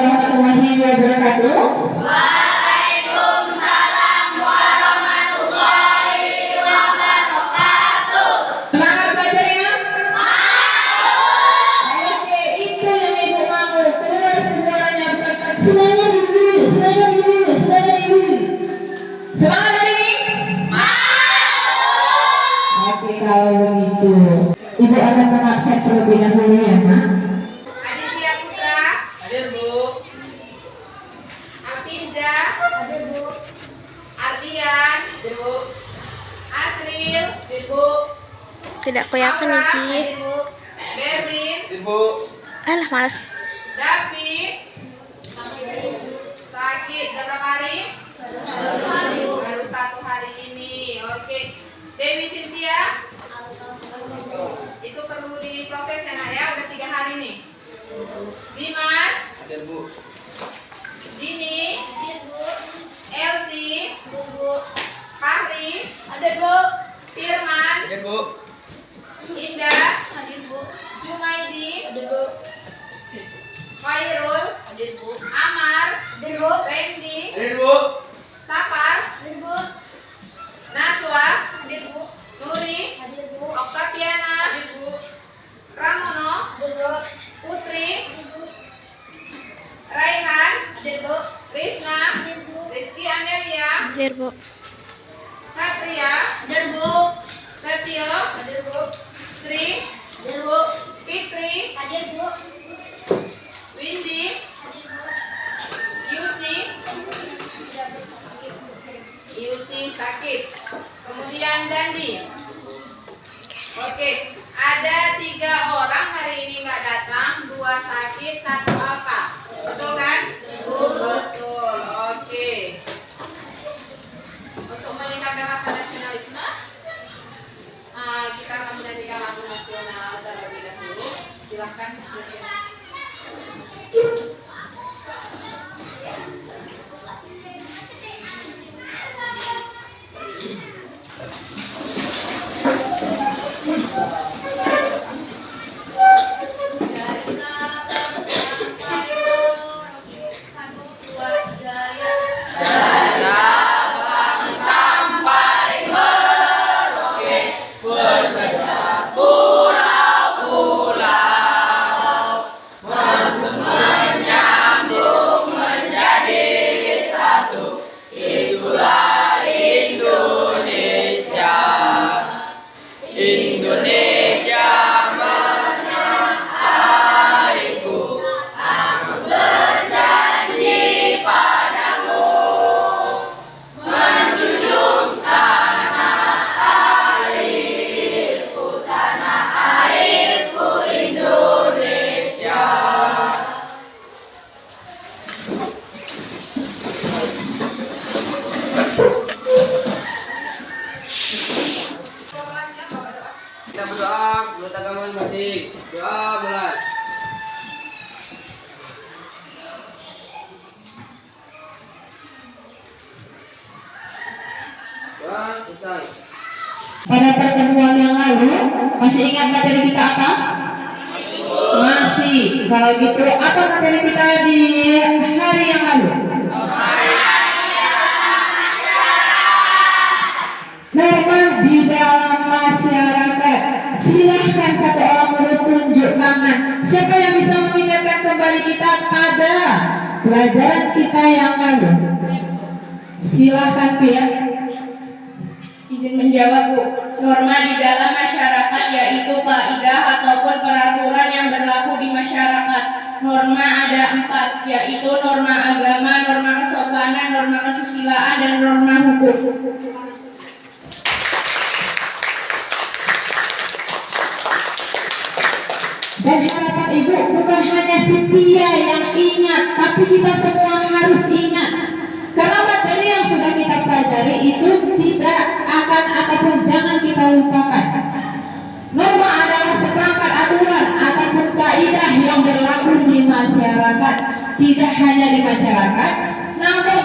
warahmatullahi wabarakatuh. Waalaikumsalam warahmatullahi wabarakatuh. Semangat belajarnya. Oke, itu yang ibu mau. Keluar suaranya, bukan semangat dulu, semangat dulu, semangat dulu. Semangat hari ini. Oke, kalau begitu ibu akan mengabsen terlebih dahulu ya, Mak. Aditya Putra. Hadir, Bu. Apinda. Hadir, Bu. Ardian. Hadir, Bu. Asril. Hadir, Bu. Tidak kelihatan Aura. lagi. Hadir, Bu. Berlin. Hadir, Bu. Alah, males. David. Sakit berapa hari? Baru 1 hari ini. Oke. Dewi Cynthia. Itu perlu diproses ya nak ya, udah 3 hari nih. Dimas. Hadir, Bu. Dini. Elsie. Fahri. Ada Bu. Firman. Hadir, Bu. Indah. Hadir Bu. Jumaidi. Hadir Bu. Khairul. Hadir Bu. Amar. Hadir Bu. Randy. Hadir, Bu. Sapar. Hadir Bu. Naswa. Hadir Bu. Nuri. Hadir Bu. Oktaviana. Hadir Bu. Ramono. Hadir Bu. Putri. Raihan. Hadir Bu. Risna. Hadir Bu. Rizky Amelia. Hadir, Bu. Satria. Hadir Bu. Setio. Hadir Bu. Sri. Hadir Bu. Fitri. Hadir Bu. Windy. Hadir Bu. Yusi sakit. Kemudian Dandi. Oke, ada 3 orang hari ini nggak datang, 2 sakit, 1 apa? Betul kan? Betul. Oke. Untuk meningkatkan rasa nasionalisme, kita akan menyanyikan lagu nasional terlebih dahulu. Silahkan. Kita berdoa menurut agama masing-masing. Doa mulai. Doa selesai. Pada pertemuan yang lalu, masih ingat materi kita apa? Masih. Kalau gitu, apa materi kita di hari yang lalu? Norma di dalam masyarakat. Silahkan satu orang menunjuk tangan. Siapa yang bisa mengingatkan kembali kita pada pelajaran kita yang lalu? Silahkan, Pia. Izin menjawab, Bu. Norma di dalam masyarakat yaitu kaidah ataupun peraturan yang berlaku di masyarakat. Norma ada 4, yaitu norma agama, norma kesopanan, norma kesusilaan, dan norma hukum. Dan harapan Ibu, bukan hanya si Pia yang ingat, tapi kita semua harus ingat. Karena materi yang sudah kita pelajari itu tidak akan ataupun jangan kita lupakan. Norma adalah seperangkat aturan ataupun kaidah yang berlaku di masyarakat. Tidak hanya di masyarakat, namun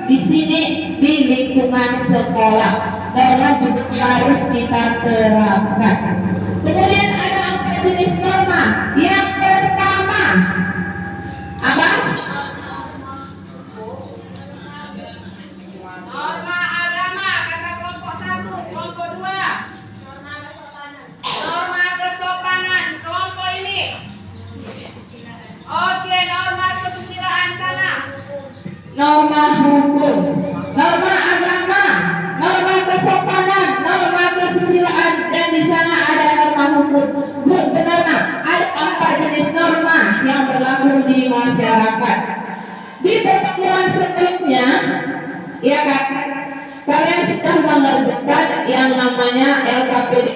di sini di lingkungan sekolah. Norma juga harus kita terapkan. Kemudian ada 4 jenis norma. Yang pertama, apa? norma hukum, norma agama, norma kesopanan, norma kesusilaan, dan di sana ada norma hukum. Bu, benar nak? Ada 4 jenis norma yang berlaku di masyarakat. Di pertemuan sebelumnya, ya kan, kalian sudah mengerjakan yang namanya LKPD,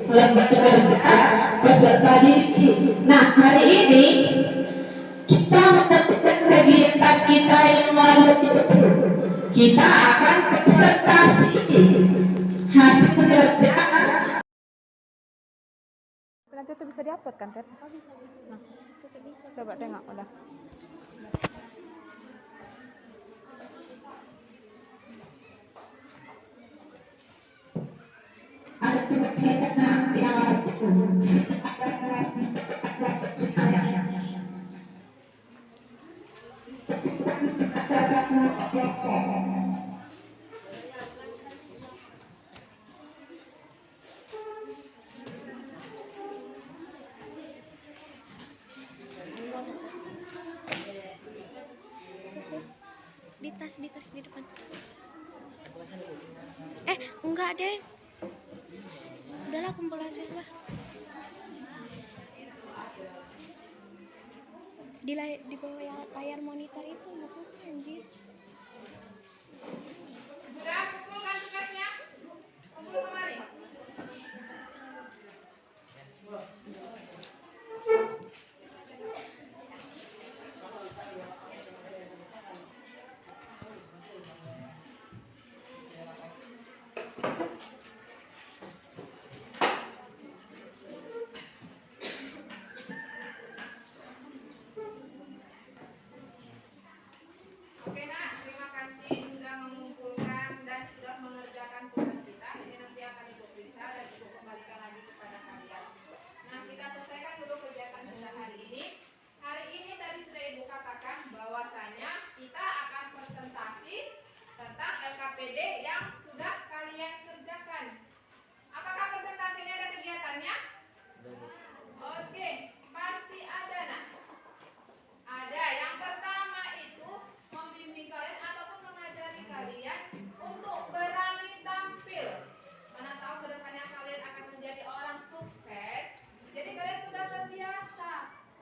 lembaga kerja peserta didik. Nah, hari ini kita meneruskan kegiatan kita yang lalu itu. Kita akan presentasi hasil kerja. Nanti itu bisa diupload kan, Ted? Nah, coba tengok udah. Ada tugas cetak yang lalu. Di tas di depan. Enggak deh. Udahlah kumpul hasil lah. Di bawah layar monitor itu bukan anjir. Sudah kumpulkan tugasnya? Kumpul kemari. Oke nak, terima kasih sudah mengumpulkan dan sudah mengerjakan tugas kita. Ini nanti akan ibu periksa dan ibu kembalikan lagi kepada kalian. Nah, kita selesaikan dulu kegiatan kita hari ini. Hari ini tadi sudah ibu katakan bahwasanya kita akan presentasi tentang LKPD yang sudah kalian kerjakan. Apakah presentasi ini ada kegiatannya? Oke, pasti ada nak. Ada. Yang pertama itu membimbing kalian ataupun mengajari kalian untuk berani tampil. Mana tahu kedepannya kalian akan menjadi orang sukses. Jadi kalian sudah terbiasa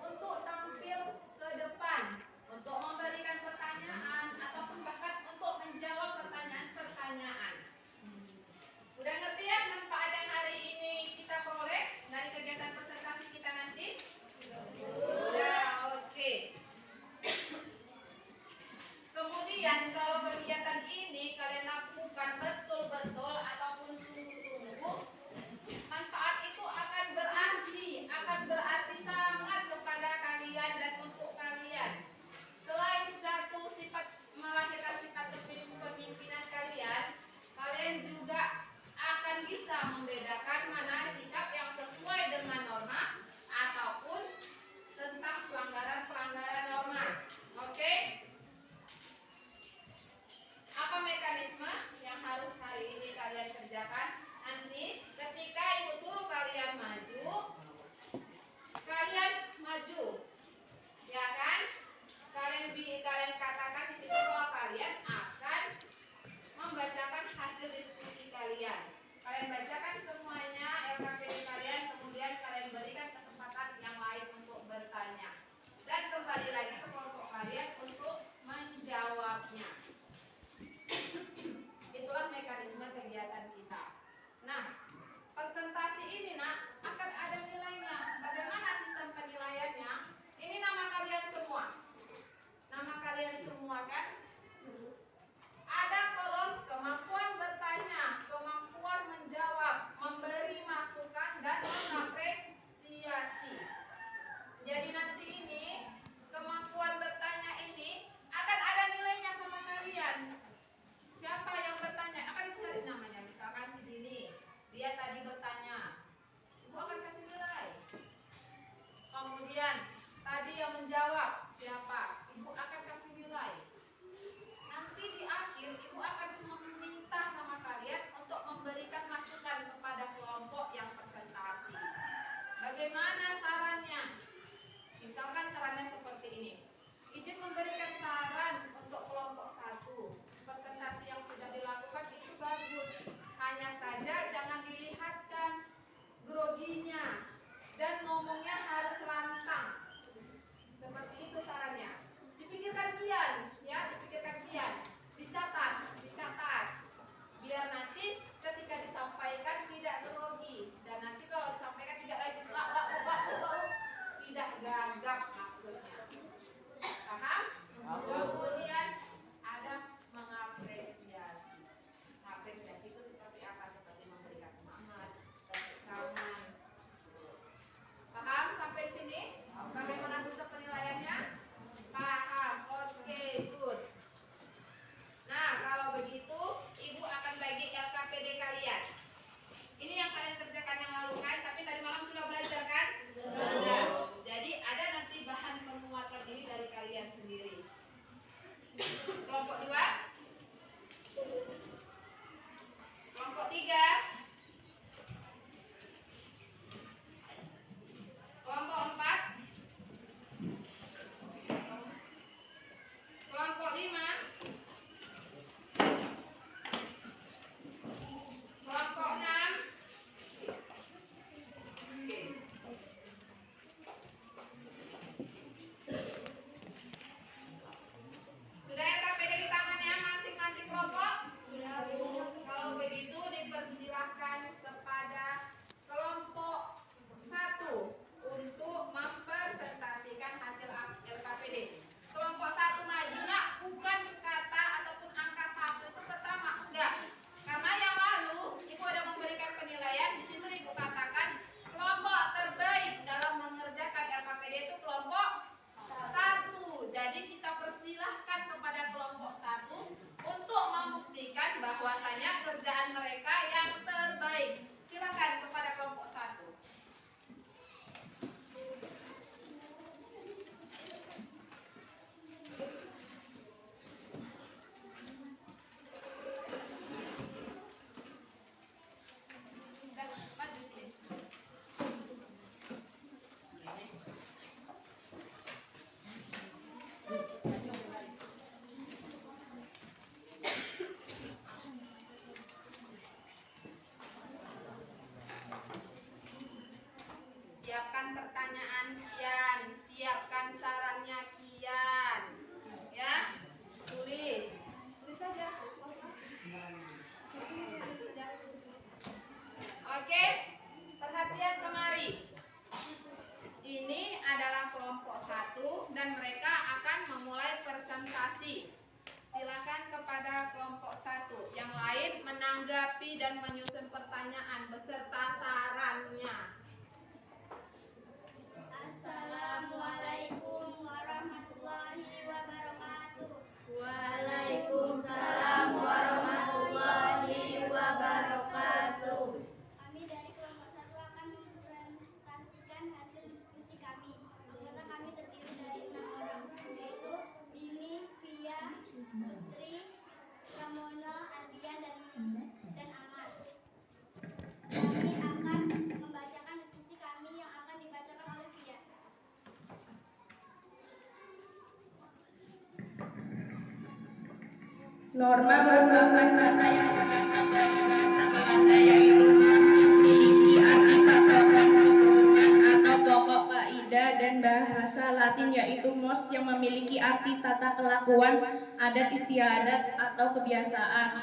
untuk tampil ke depan, untuk memberikan pertanyaan ataupun bahkan untuk menjawab pertanyaan-pertanyaan. Udah ngerti ya manfaat yang hari ini kita peroleh dari kegiatan presentasi kita nanti? Sudah, oke. Kemudian kalau kegiatan ini kalian lakukan betul-betul ataupun sungguh-sungguh, manfaat itu akan berarti sangat kepada kalian dan untuk kalian. Selain satu sifat melahirkan sifat kepemimpinan kalian, kalian juga akan bisa membedakan mana sikap yang sesuai dengan norma ataupun tentang pelanggaran-pelanggaran norma. Oke? Apa mekanisme yang harus hari ini kalian kerjakan? Nanti ketika ibu suruh kalian maju, ya kan? Kalian katakan di situ bahwa kalian akan membacakan hasil diskusi kalian. Kalian bacakan semuanya LKPD kalian, kemudian kalian berikan kesempatan yang lain untuk bertanya. Dan kembali lagi ke kelompok kalian untuk menjawabnya. Itulah mekanisme kegiatan kita. Nah, presentasi ini nak akan ada nilainya. Bagaimana sistem penilaiannya? Ini nama kalian semua. Nama kalian semua kan? Ada kolom kemampuan bertanya, kemampuan menjawab, memberi masukan. berdiri. Kelompok 2, kelompok 3, kelompok 4, kelompok 5, kelompok 6. Oke. Sudah LKPD di tangannya masing-masing kelompok? Sudah, Bu. Kalau begitu dipersilahkan kepada kelompok 1 untuk mempresentasikan hasil LKPD. Kelompok 1 maju, nak. Bukan kata ataupun angka 1 itu pertama, enggak. Karena yang lalu Ibu ada memberikan penilaian, di situ Ibu katakan kelompok terbaik dalam mengerjakan LKPD itu kelompok 1. Jadi kita persilahkan kepada kelompok 1 untuk membuktikan bahwasanya kerjaan mereka yang terbaik. Silakan kepada kelompok 1. Dan maju sini. Siapkan pertanyaan Kian, siapkan sarannya Kian. Ya, tulis. Tulis saja. Tulis saja. Oke, perhatian kemari. Ini adalah kelompok 1 dan mereka akan memulai presentasi. Silakan kepada kelompok 1. Yang lain menanggapi dan menyusun pertanyaan beserta sarannya. Assalamualaikum warahmatullahi wabarakatuh. Waalaikumsalam warahmatullahi wabarakatuh. Kami dari kelompok 1 akan mempresentasikan hasil diskusi kami. Anggota kami terdiri dari 6 orang, yaitu Dini, Via, Putri, Pramono, Ardian, dan Aman. Kami akan membacakan diskusi kami yang akan dibacakan oleh Via. Norma merupakan kata yang berasal dari bahasa Belanda, yaitu memiliki arti patokan, hubungan atau pokok kaidah, dan bahasa Latin yaitu mos yang memiliki arti tata kelakuan, adat istiadat atau kebiasaan.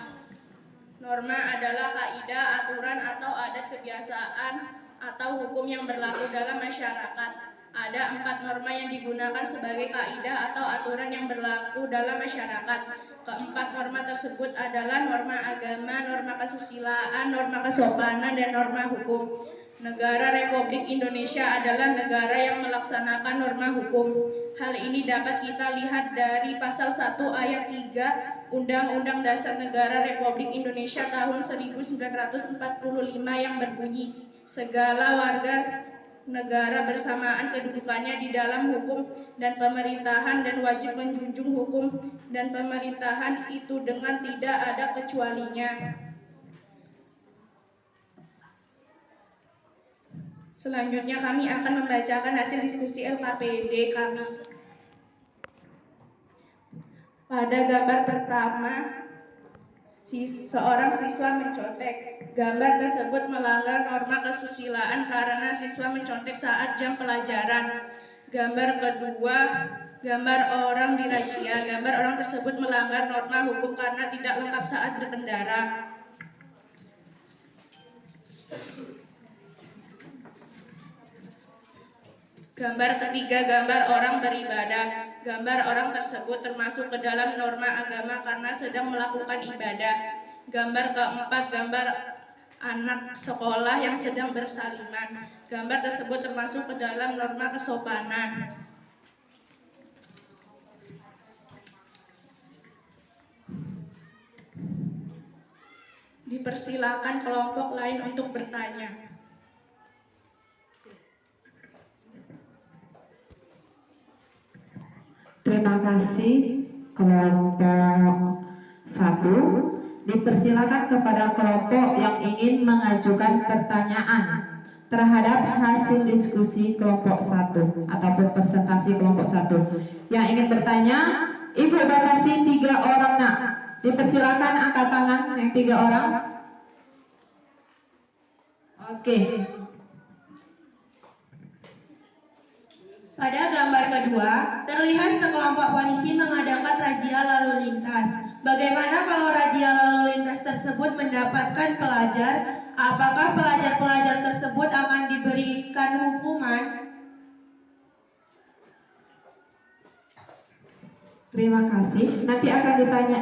Norma adalah kaidah, aturan atau adat, kebiasaan atau hukum yang berlaku dalam masyarakat. Ada 4 norma yang digunakan sebagai kaidah atau aturan yang berlaku dalam masyarakat. Keempat norma tersebut adalah norma agama, norma kesusilaan, norma kesopanan, dan norma hukum. Negara Republik Indonesia adalah negara yang melaksanakan norma hukum. Hal ini dapat kita lihat dari pasal 1 ayat 3 Undang-Undang Dasar Negara Republik Indonesia tahun 1945 yang berbunyi, segala warga negara bersamaan kedudukannya di dalam hukum dan pemerintahan dan wajib menjunjung hukum dan pemerintahan itu dengan tidak ada kecualinya. Selanjutnya kami akan membacakan hasil diskusi LKPD kami. Pada gambar pertama, seorang siswa mencontek. Gambar tersebut melanggar norma kesusilaan karena siswa mencontek saat jam pelajaran. Gambar kedua, gambar orang dirazia. Gambar orang tersebut melanggar norma hukum karena tidak lengkap saat berkendara. Gambar ketiga, gambar orang beribadah. Gambar orang tersebut termasuk ke dalam norma agama karena sedang melakukan ibadah. Gambar keempat, gambar anak sekolah yang sedang bersaliman. Gambar tersebut termasuk ke dalam norma kesopanan. Dipersilakan kelompok lain untuk bertanya. terima kasih kelompok 1. Dipersilakan kepada kelompok yang ingin mengajukan pertanyaan terhadap hasil diskusi kelompok 1 ataupun presentasi kelompok 1. Yang ingin bertanya, Ibu batasi 3 orang nak. Dipersilakan angkat tangan yang 3 orang. Oke. Pada gambar kedua, terlihat sekelompok polisi mengadakan razia lalu lintas. Bagaimana kalau razia lalu lintas tersebut mendapatkan pelajar? Apakah pelajar-pelajar tersebut akan diberikan hukuman? Terima kasih. Nanti akan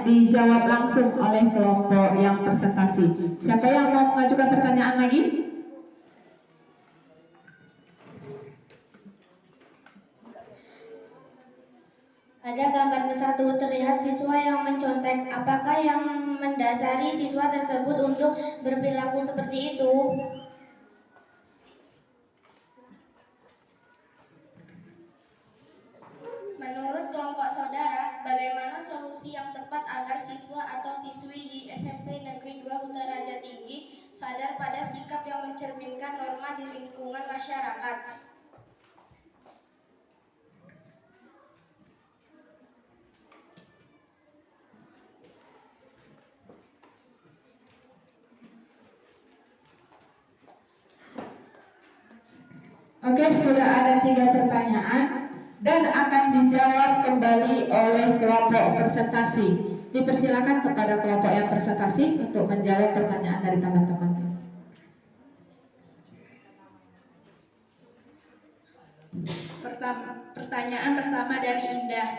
dijawab langsung oleh kelompok yang presentasi. Siapa yang mau mengajukan pertanyaan lagi? Pada gambar ke-1 terlihat siswa yang mencontek. Apakah yang mendasari siswa tersebut untuk berperilaku seperti itu? Menurut kelompok saudara, bagaimana solusi yang tepat agar siswa atau siswi di SMP Negeri 2 Kutaraja Tinggi sadar pada sikap yang mencerminkan norma di lingkungan masyarakat? Oke, sudah ada 3 pertanyaan dan akan dijawab kembali oleh kelompok presentasi. Dipersilakan kepada kelompok yang presentasi untuk menjawab pertanyaan dari teman-teman. Pertanyaan pertama dari Indah.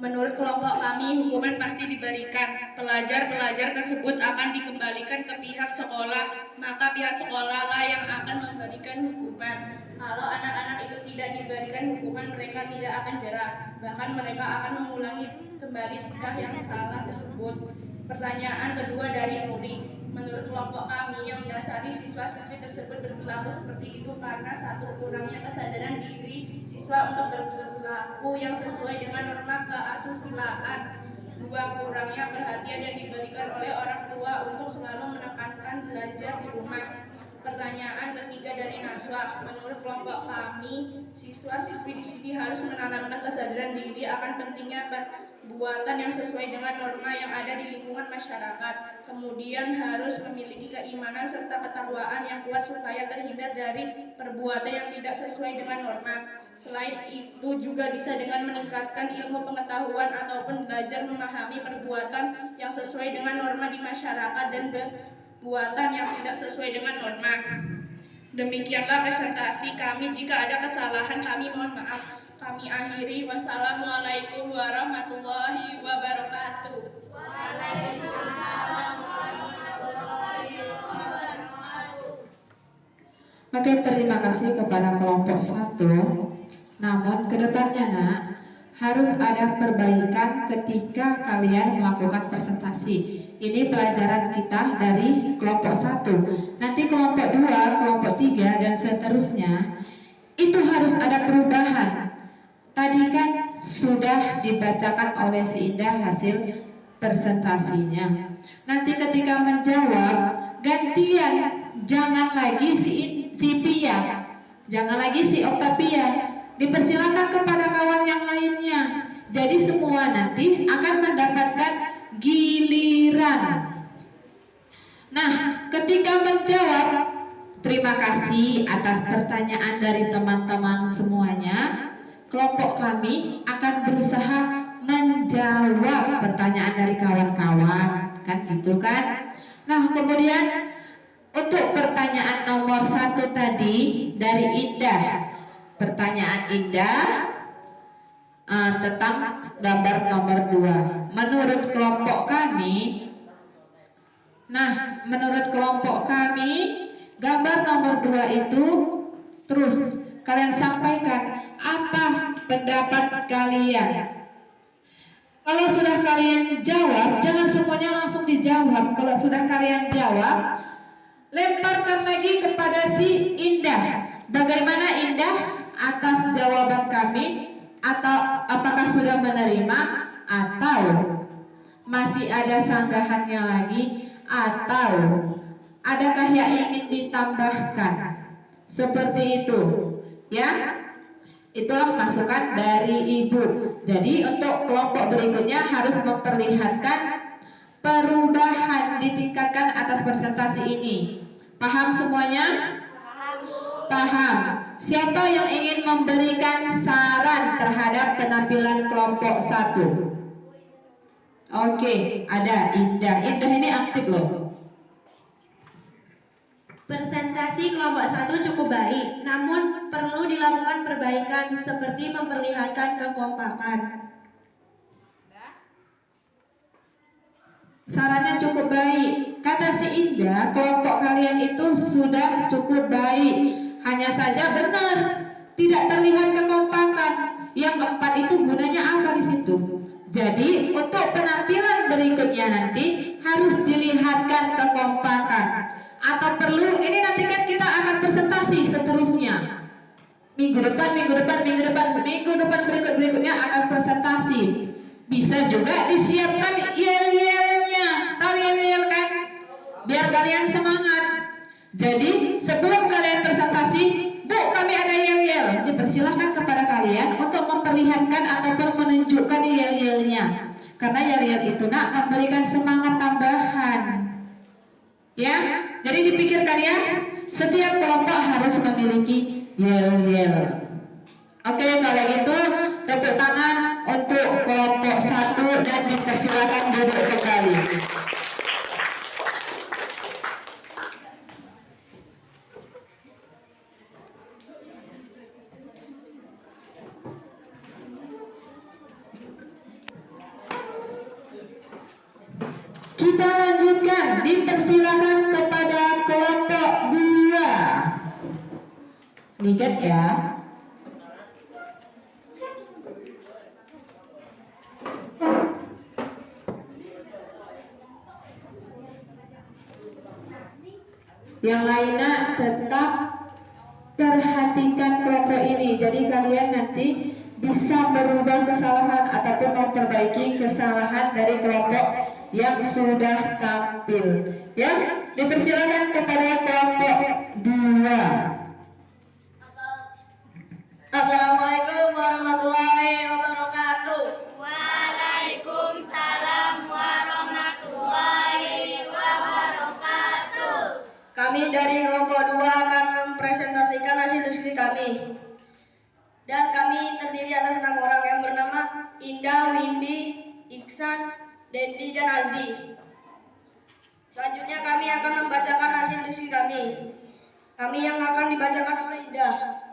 Menurut kelompok kami, hukuman pasti diberikan. Pelajar-pelajar tersebut akan dikembalikan ke pihak sekolah, maka pihak sekolahlah yang akan memberikan hukuman. Kalau anak-anak itu tidak diberikan hukuman, mereka tidak akan jerah. Bahkan mereka akan mengulangi kembali tingkah yang salah tersebut. Pertanyaan kedua dari Nuri. Menurut kelompok kami, yang mendasari siswa-siswi tersebut berperilaku seperti itu karena 1. Kurangnya kesadaran diri siswa untuk berperilaku yang sesuai dengan norma keasusilaan. 2. Kurangnya perhatian yang diberikan oleh orang tua untuk selalu menekankan belajar di rumah. Pertanyaan ketiga dari Naswa. Menurut kelompok kami, siswa-siswi di sini harus menanamkan kesadaran diri akan pentingnya perbuatan yang sesuai dengan norma yang ada di lingkungan masyarakat. Kemudian harus memiliki keimanan serta ketakwaan yang kuat supaya terhindar dari perbuatan yang tidak sesuai dengan norma. Selain itu juga bisa dengan meningkatkan ilmu pengetahuan ataupun belajar memahami perbuatan yang sesuai dengan norma di masyarakat dan perbuatan yang tidak sesuai dengan norma. Demikianlah presentasi kami. Jika ada kesalahan kami mohon maaf. Kami akhiri. Wassalamualaikum warahmatullahi wabarakatuh. Oke, terima kasih kepada kelompok 1. Namun kedepannya nak, harus ada perbaikan ketika kalian melakukan presentasi. Ini pelajaran kita dari kelompok 1. Nanti kelompok 2, kelompok 3 dan seterusnya itu harus ada perubahan. Tadi kan sudah dibacakan oleh si Indah hasil presentasinya. Nanti ketika menjawab gantian, jangan lagi si Pia, jangan lagi si Octavia. Dipersilakan kepada kawan yang lainnya. Jadi semua nanti akan mendapatkan giliran. Nah, ketika menjawab, terima kasih atas pertanyaan dari teman-teman semuanya. Kelompok kami akan berusaha menjawab pertanyaan dari kawan-kawan, kan gitu kan? Nah, kemudian untuk pertanyaan nomor 1 tadi dari Indah. Pertanyaan Indah tentang gambar nomor 2. Menurut kelompok kami, gambar nomor 2 itu terus kalian sampaikan apa pendapat kalian. Kalau sudah kalian jawab, jangan semuanya langsung dijawab. Kalau sudah kalian jawab, lemparkan lagi kepada si Indah. Bagaimana Indah atas jawaban kami? Atau apakah sudah menerima? Atau masih ada sanggahannya lagi? Atau adakah yang ingin ditambahkan? Seperti itu, ya. Itulah masukan dari Ibu. Jadi untuk kelompok berikutnya harus memperlihatkan perubahan, ditingkatkan atas presentasi ini. Paham semuanya? Paham. Siapa yang ingin memberikan saran terhadap penampilan kelompok 1? Oke, ada Indah. Indah ini aktif loh. Presentasi kelompok 1 cukup baik, namun perlu dilakukan perbaikan seperti memperlihatkan kekompakan. Sarannya cukup baik. Kata si Indah, kelompok kalian itu sudah cukup baik. Hanya saja benar, tidak terlihat kekompakan. Yang 4 itu gunanya apa di situ? Jadi untuk penampilan berikutnya nanti harus dilihatkan kekompakan. Atau perlu, ini nanti kan kita akan presentasi seterusnya. Minggu depan berikutnya akan presentasi. Bisa juga disiapkan yel-yelnya. Tahu yel-yel kan? Biar kalian semangat. Jadi sebelum kalian presentasi, Bu, kami ada yel-yel. Dipersilahkan kepada kalian untuk memperlihatkan ataupun menunjukkan yel-yelnya. Karena yel-yel itu nak memberikan semangat tambahan. Ya, jadi dipikirkan ya. Setiap kelompok harus memiliki yel-yel. Oke, kalau gitu tepuk tangan untuk kelompok 1 dan dipersilakan duduk kembali. Kita lanjutkan, dipersilakan kepada kelompok 2. Lihat ya. Yang lainnya tetap perhatikan kelompok ini. Jadi kalian nanti bisa merubah kesalahan ataupun memperbaiki kesalahan dari kelompok yang sudah tampil. Ya, dipersilakan kepada kelompok 2. Assalamualaikum warahmatullahi wabarakatuh. Waalaikumsalam warahmatullahi wabarakatuh. Kami dari kelompok 2 akan mempresentasikan hasil diskusi kami. Dan kami terdiri atas 6 orang yang bernama Indah, Windy, Iksan, Dendi, dan Aldi. Selanjutnya kami akan membacakan hasil diskusi kami. Kami yang akan dibacakan oleh Indah.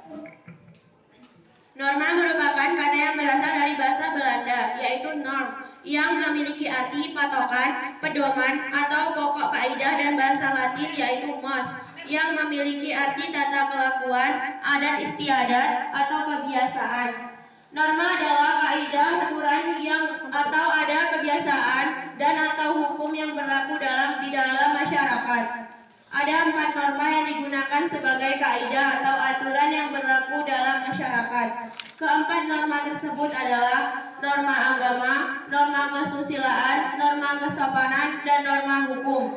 Norma merupakan kata yang berasal dari bahasa Belanda, yaitu norm, yang memiliki arti patokan, pedoman, atau pokok kaidah, dan bahasa Latin yaitu mos, yang memiliki arti tata kelakuan, adat istiadat, atau kebiasaan. Norma adalah kaidah aturan yang atau ada kebiasaan dan atau hukum yang berlaku di dalam masyarakat. Ada 4 norma yang digunakan sebagai kaidah atau aturan yang berlaku dalam masyarakat. Keempat norma tersebut adalah norma agama, norma kesusilaan, norma kesopanan, dan norma hukum.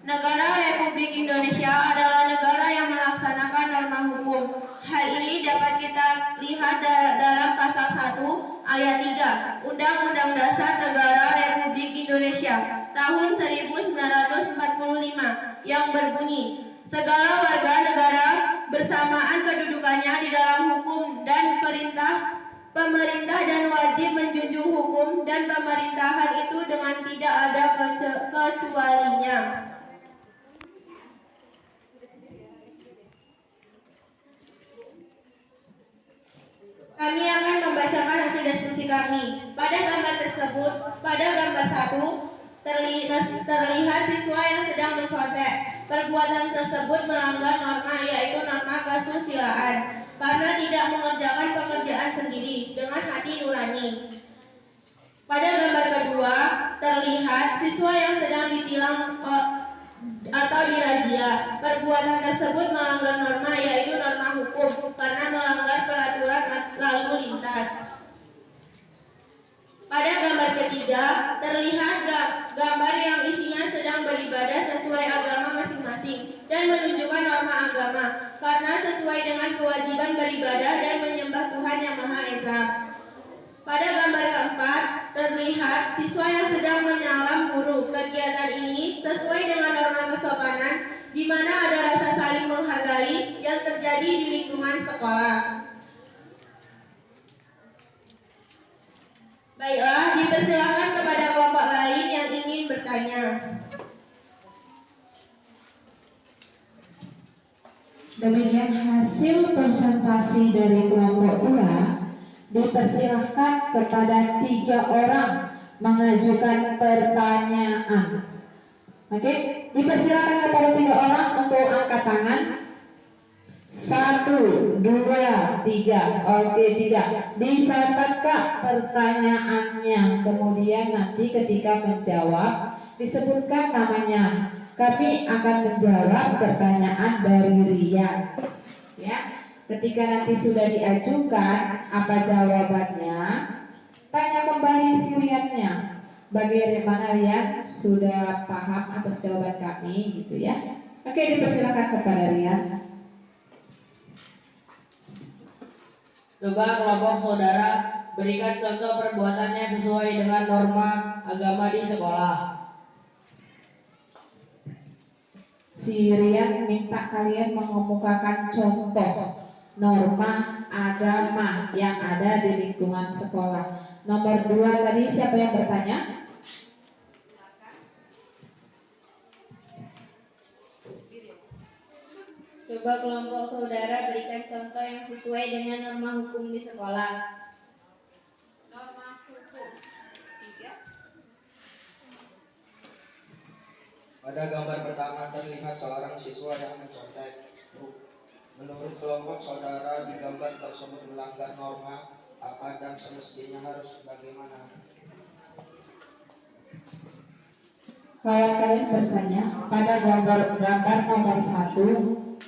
Negara Republik Indonesia adalah negara yang melaksanakan norma hukum. Hal ini dapat kita lihat dalam pasal 1 ayat 3 Undang-Undang Dasar Negara Republik Indonesia tahun 1945 yang berbunyi, segala warga negara bersamaan kedudukannya di dalam hukum dan pemerintah dan wajib menjunjung hukum dan pemerintahan itu dengan tidak ada kecualinya. Kami akan membacakan hasil diskusi kami. Pada gambar tersebut, pada gambar 1 terlihat siswa yang sedang mencontek. Perbuatan tersebut melanggar norma, yaitu norma kesusilaan, karena tidak mengerjakan pekerjaan sendiri dengan hati nurani. Pada gambar kedua terlihat siswa yang sedang ditilang atau dirazia. Perbuatan tersebut melanggar norma, yaitu norma hukum, karena melanggar peraturan lalu lintas. Pada gambar ketiga, terlihat gambar yang isinya sedang beribadah sesuai agama masing-masing dan menunjukkan norma agama, karena sesuai dengan kewajiban beribadah dan menyembah Tuhan Yang Maha Esa. Pada gambar keempat, terlihat siswa yang sedang menyalam guru. Kegiatan ini sesuai dengan norma kesopanan, di mana ada rasa saling menghargai yang terjadi di lingkungan sekolah. Baiklah, dipersilakan kepada kelompok lain yang ingin bertanya. Demikian hasil presentasi dari kelompok 2. Dipersilahkan kepada 3 orang mengajukan pertanyaan. Oke, dipersilakan kepada 3 orang untuk angkat tangan. 1, 2, 3. Oke, 3. Dicatat Kak pertanyaannya. Kemudian nanti ketika menjawab disebutkan namanya. Kami akan menjawab pertanyaan dari Rian. Ya. Ketika nanti sudah diajukan apa jawabannya, tanya kembali si Riannya. Bagaimana Rian sudah paham atas jawaban kami gitu ya. Oke, dipersilakan kepada Rian. Coba kelompok saudara berikan contoh perbuatannya sesuai dengan norma agama di sekolah. Si Rian minta kalian mengemukakan contoh norma agama yang ada di lingkungan sekolah. Nomor 2 tadi siapa yang bertanya? Coba kelompok saudara berikan contoh yang sesuai dengan norma hukum di sekolah. Norma hukum 3. Pada gambar pertama terlihat seorang siswa yang mencontek. Menurut kelompok saudara, di gambar tersebut melanggar norma apa dan semestinya harus bagaimana? Kalau kalian bertanya, pada gambar nomor 1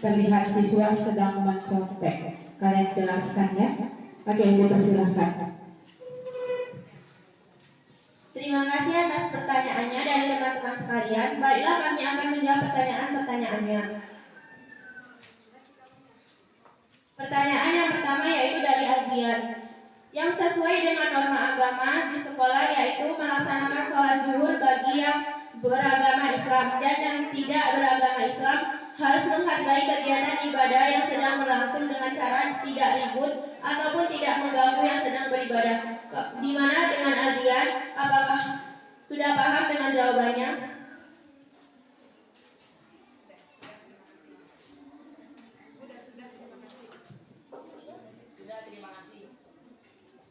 terlihat siswa sedang mencontek. Kalian jelaskan ya. Oke, dipersilahkan. Terima kasih atas pertanyaannya dari teman-teman sekalian. Baiklah, kami akan menjawab pertanyaannya. Pertanyaan yang pertama yaitu dari Adrian. Yang sesuai dengan norma agama di sekolah yaitu melaksanakan sholat zuhur bagi yang beragama Islam, dan yang tidak beragama Islam harus menghargai kegiatan ibadah yang sedang berlangsung dengan cara tidak ribut ataupun tidak mengganggu yang sedang beribadah. Di mana dengan Adrian, apakah sudah paham dengan jawabannya?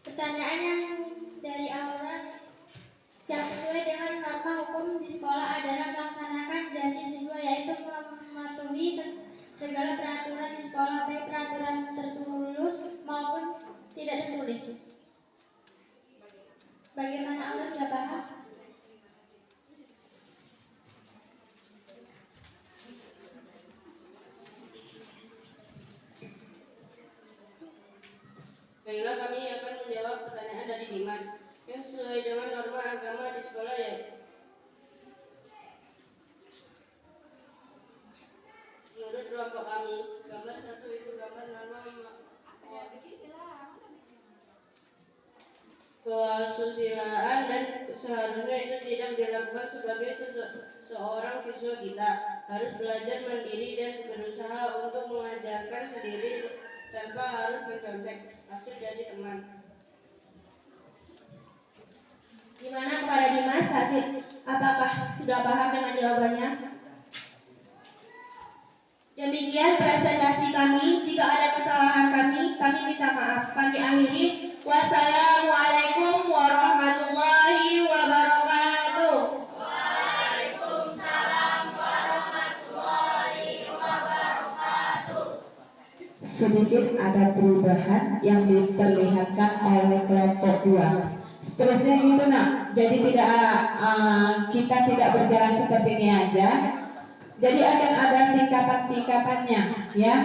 Pertanyaan yang dari Aura, yang sesuai dengan norma hukum di sekolah adalah melaksanakan janji siswa, yaitu mematuhi segala peraturan di sekolah, baik peraturan tertulis maupun tidak tertulis. Bagaimana Aura sudah paham? Baiklah, kami akan menjawab pertanyaan dari Dimas. Yang sesuai dengan norma agama di sekolah ya. Menurut kelompok kami, gambar 1 itu gambar norma kesusilaan dan seharusnya itu tidak dilakukan sebagai seorang siswa. Kita harus belajar mandiri dan berusaha untuk mengajarkan sendiri tanpa harus mencontek, hasil jadi teman. Gimana kepada Dimas, Hasil? Apakah sudah paham dengan jawabannya? Demikian presentasi kami. Jika ada kesalahan kami minta maaf. Kami akhiri. Wassalamualaikum warahmatullahi wabarakatuh. Waalaikumsalam warahmatullahi wabarakatuh. Sedikit ada perubahan yang diperlihatkan oleh kelompok 2. Seterusnya gitu nak. Jadi kita tidak berjalan seperti ini aja. Jadi akan ada tingkatan-tingkatannya, ya.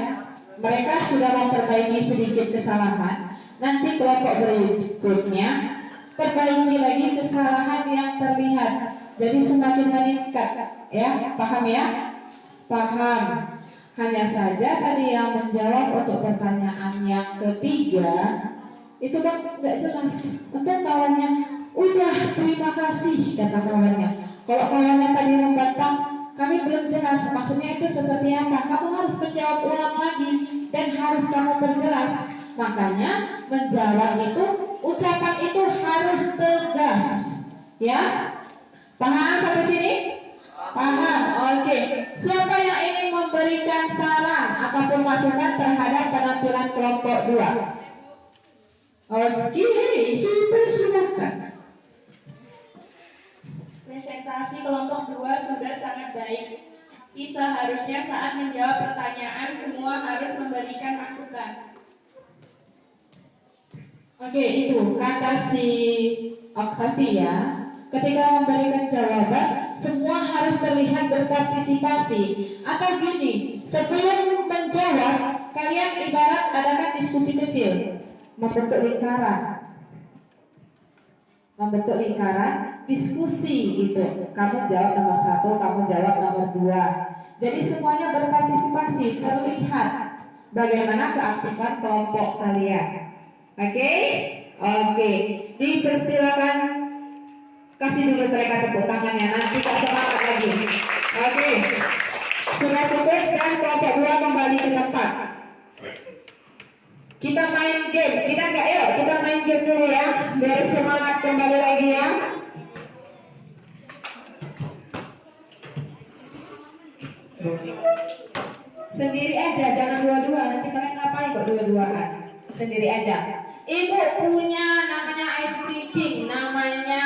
Mereka sudah memperbaiki sedikit kesalahan. Nanti kelompok berikutnya perbaiki lagi kesalahan yang terlihat. Jadi semakin meningkat, ya, paham ya? Paham. Hanya saja tadi yang menjawab untuk pertanyaan yang ketiga itu kan nggak jelas. Untuk kawannya, udah terima kasih kata kawannya. Kalau kawannya tadi membantah, kami belum jelas maksudnya itu seperti apa. Kamu harus menjawab ulang lagi dan harus kamu perjelas. Makanya menjawab itu, ucapan itu harus tegas, ya. Paham sampai sini? Paham. Oke. Siapa yang ingin memberikan saran ataupun masukan terhadap penampilan kelompok 2? Oke, silahkan. Presentasi kelompok 2 sudah sangat baik. Seharusnya saat menjawab pertanyaan semua harus memberikan masukan. Oke, itu kata si Octavia. Ketika memberikan jawaban, semua harus terlihat berpartisipasi. Atau gini, sebelum menjawab, kalian ibarat adakan diskusi kecil, membentuk lingkaran, diskusi gitu. Kamu jawab nomor 1, kamu jawab nomor 2. Jadi semuanya berpartisipasi, terlihat bagaimana keaktifan kelompok kalian. Oke, dipersilakan kasih dulu mereka tepuk tangannya, nanti kau semangat lagi. Oke, sudah cukup dan kelompok 2 kembali ke tempat. Kita main game, kita main game dulu ya, biar semangat kembali lagi ya. Sendiri aja, jangan dua-dua. Nanti kalian ngapain kok dua-duaan? Sendiri aja. Ibu punya namanya ice breaking, namanya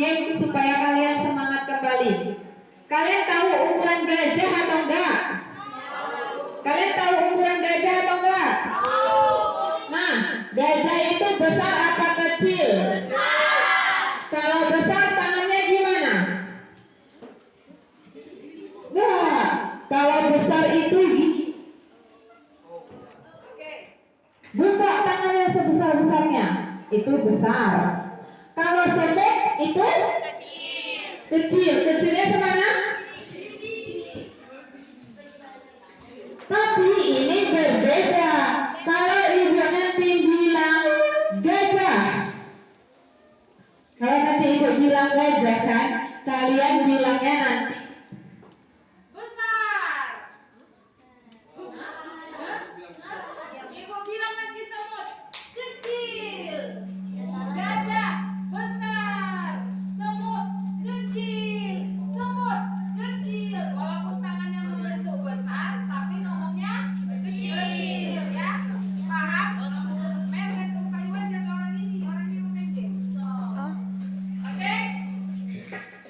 game supaya kalian semangat kembali. Kalian tahu ukuran gajah atau enggak? Kalian tahu ukuran gajah atau enggak? Nah, gajah itu besar apa kecil? Kalau besar tangannya gimana? Enggak. Kalau besar itu buka tangannya sebesar-besarnya, itu besar. Kalau semut itu kecil. Kecilnya semana? Tapi ini berbeda. Kalau ibu nanti bilang gajah, kalau nanti ibu bilang gajah kan, kalian bilangnya nanti Besar. Ibu bilang nanti semut kecil. Gajah besar. Semut kecil. Semut kecil. Walaupun tangannya membentuk besar, tapi ngomongnya kecil. Ya, paham? Main gantung payuan jaga orang ini main game. Oke?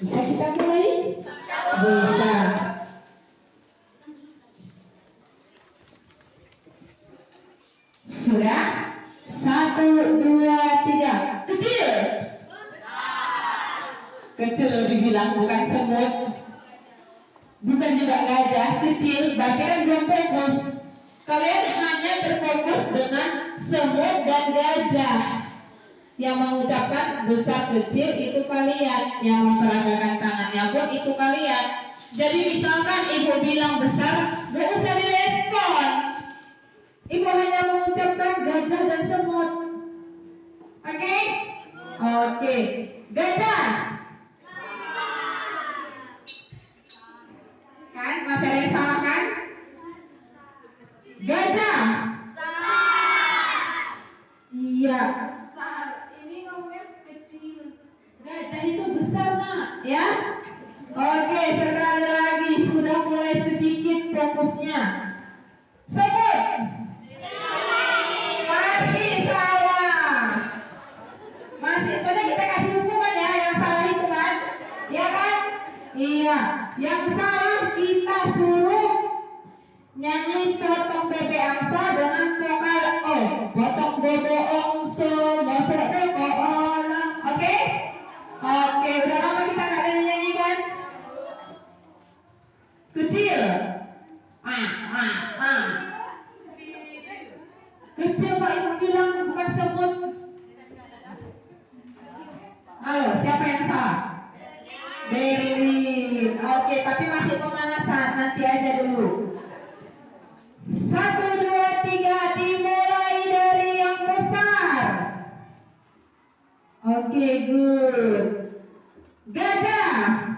bisa kita mulai? Bisa. Sudah? 1, 2, 3. Kecil. Kecil dibilang bukan semut, bukan juga gajah. Kecil, berarti kan belum fokus. Kalian hanya terfokus dengan semut dan gajah. Yang mengucapkan besar kecil itu kalian, yang memperagakan tangannya pun itu kalian. Jadi misalkan ibu bilang besar, gak usah direspon. Ibu hanya mengucapkan gajah dan semut. Oke? Oke. Gajah. Kan masih ada yang salah kan? Gajah. Iya. Besar. Ini ngomongnya kecil. Gajah itu besar nak, ya? Oke, sekali lagi sudah mulai sedikit fokusnya. Semut. Masih salah. Masih, pada kita kasih hukuman ya, yang salah itu kan? Ya kan? Iya. Yang salah kita suruh nyanyi potong bebek angsa dengan vokal O. Potong bebek angsa, masuk vokal. Oke? Oke, udah lama kita nggak ada nyanyi kan? Kecil. Kecil kok ibu bilang bukan semut. Halo, siapa yang salah? Berlin. Oke, tapi masih pemanasan, nanti aja dulu. 1, 2, 3, dimulai dari yang besar. Oke, good. Gajah.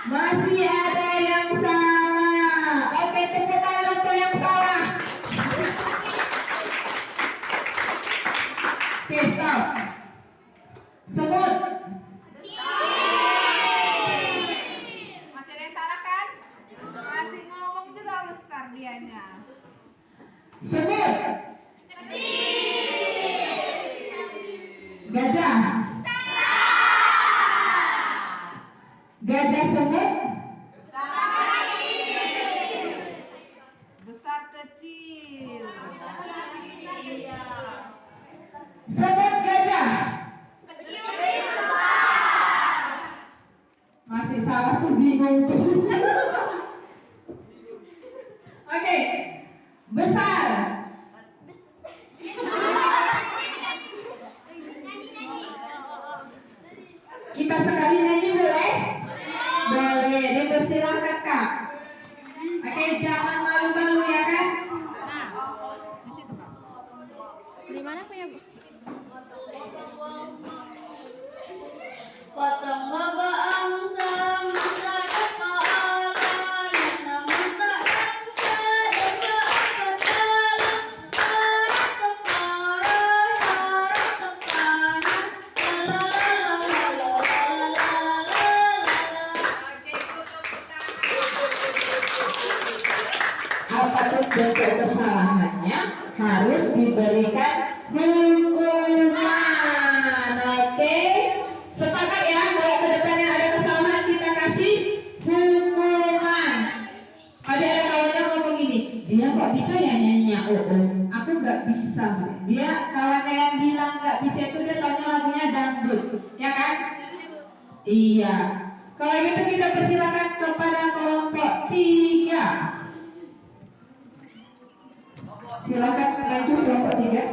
Masih ada yang salah. Oke, tepuk tangan untuk yang salah. Oke, stop. Semut. Masih ada yang salah kan? Masih ngomong juga besar dianya. Semut. Gajah. Gajah semut. Besar kecil. Semut gajah. Masih salah tuh, bingung tuh. Oke, besar. Kita sekali nyanyi boleh? Boleh, dipersilakan Kak. Oke, jangan malu-malu ya kan? Di situ Kak. Di mana punya Bu? Potong baba angsa masa kepala namun tak angsa dan keempat kala syarat tekanan la la la la la la la la. Oke, tutup tangan. Apapun bentuk kesalahannya harus diberikan hukuman. Oke, sepakat ya, kalau ke depannya ada kesalahan kita kasih hukuman. Ada kawannya ngomong gini, dia kok bisa ya nyanyinya aku nggak bisa. Dia kawannya yang bilang nggak bisa itu dia tanya lagunya dangdut, ya kan? Iya. Kalau gitu kita persilakan kepada kelompok 3. Silakan maju kelompok 3.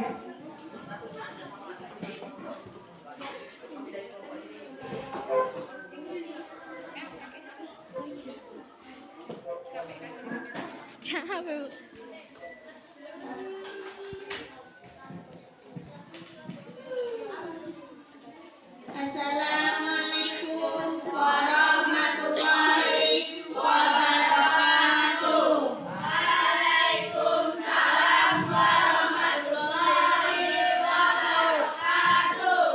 Capek Bu. Assalamualaikum warahmatullahi wabarakatuh. Waalaikumsalam warahmatullahi wabarakatuh.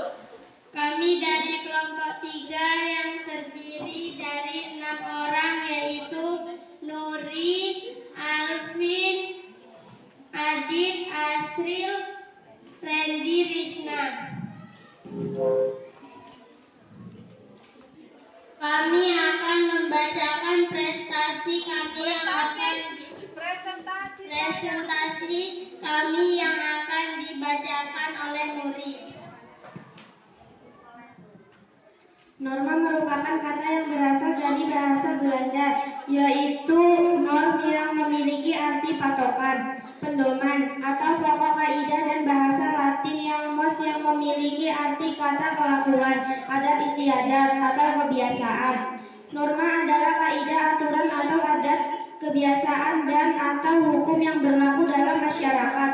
Kami dari kelompok 3 yang terdiri dari 6 orang, yaitu Nuri, Alvin, Adit, Asril, Randy, Risna. Kami akan membacakan prestasi kami yang akan dibacakan oleh Nuri. Norma merupakan kata yang berasal dari bahasa Belanda, yaitu norm yang memiliki arti patokan, pedoman, atau pokok kaidah, dan bahasa Latin yang mos yang memiliki arti kata kelakuan, adat istiadat, atau kebiasaan. Norma adalah kaidah, aturan, atau adat, kebiasaan, dan atau hukum yang berlaku dalam masyarakat.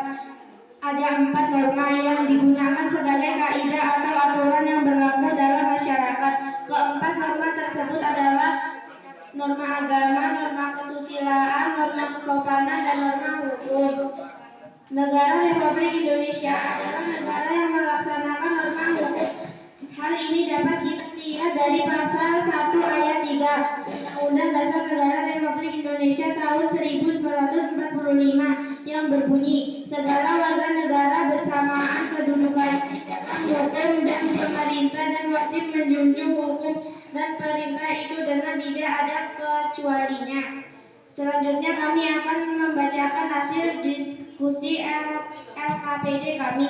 Ada 4 norma yang digunakan sebagai kaidah atau aturan yang berlaku dalam masyarakat. Keempat norma tersebut adalah norma agama, norma kesusilaan, norma kesopanan, dan norma hukum. Negara Republik Indonesia adalah negara yang melaksanakan norma hukum. Hal ini dapat kita lihat dari pasal 1 ayat 3 Undang-Undang Dasar Negara Republik Indonesia tahun 1945 yang berbunyi, segala warga negara bersamaan kedudukannya dalam hukum dan pemerintah dan wajib menjunjung hukum dan perintah itu dengan tidak ada kecualinya. Selanjutnya kami akan membacakan hasil diskusi LKPD kami.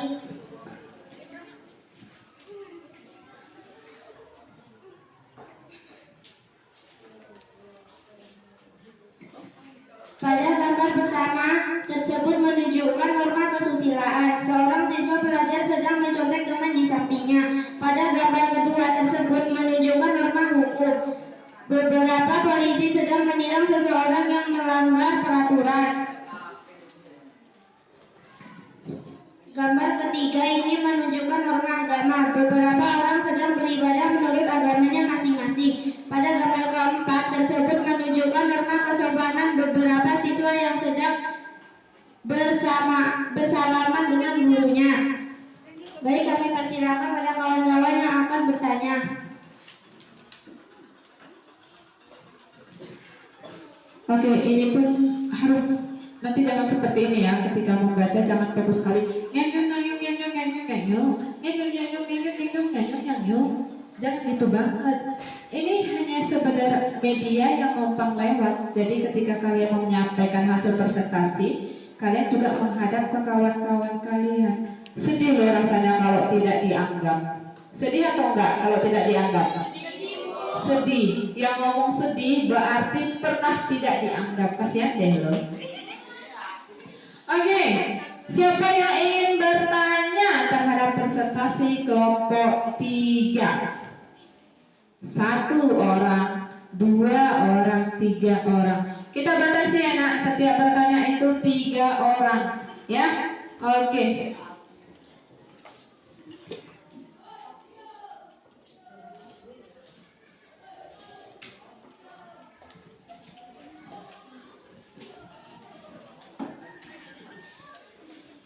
Pada gambar pertama tersebut menunjukkan norma kesusilaan. Seorang siswa pelajar sedang mencontek teman di samping seseorang yang melanggar peraturan. Gambar ketiga ini menunjukkan norma agama. Beberapa orang sedang beribadah menurut agamanya masing-masing. Pada gambar keempat tersebut menunjukkan norma kesopanan beberapa siswa yang sedang bersalaman dengan gurunya. Baik, kami persilakan pada kawan-kawan yang akan bertanya. Oke, ini pun harus nanti jangan seperti ini ya, ketika membaca jangan fokus sekali. Jangan gitu banget. Ini hanya sekedar media yang numpang lewat. Jadi ketika kalian mau menyampaikan hasil presentasi, kalian juga menghadap ke kawan-kawan kalian. Sedih loh rasanya kalau tidak dianggap. Sedih atau enggak kalau tidak dianggap? Sedih. Yang ngomong sedih berarti pernah tidak dianggap. Kasihan deh loh. Oke, siapa yang ingin bertanya terhadap presentasi kelompok 3? 1 orang, 2 orang, 3 orang. Kita batasi ya nak, setiap bertanya itu 3 orang, ya. Oke.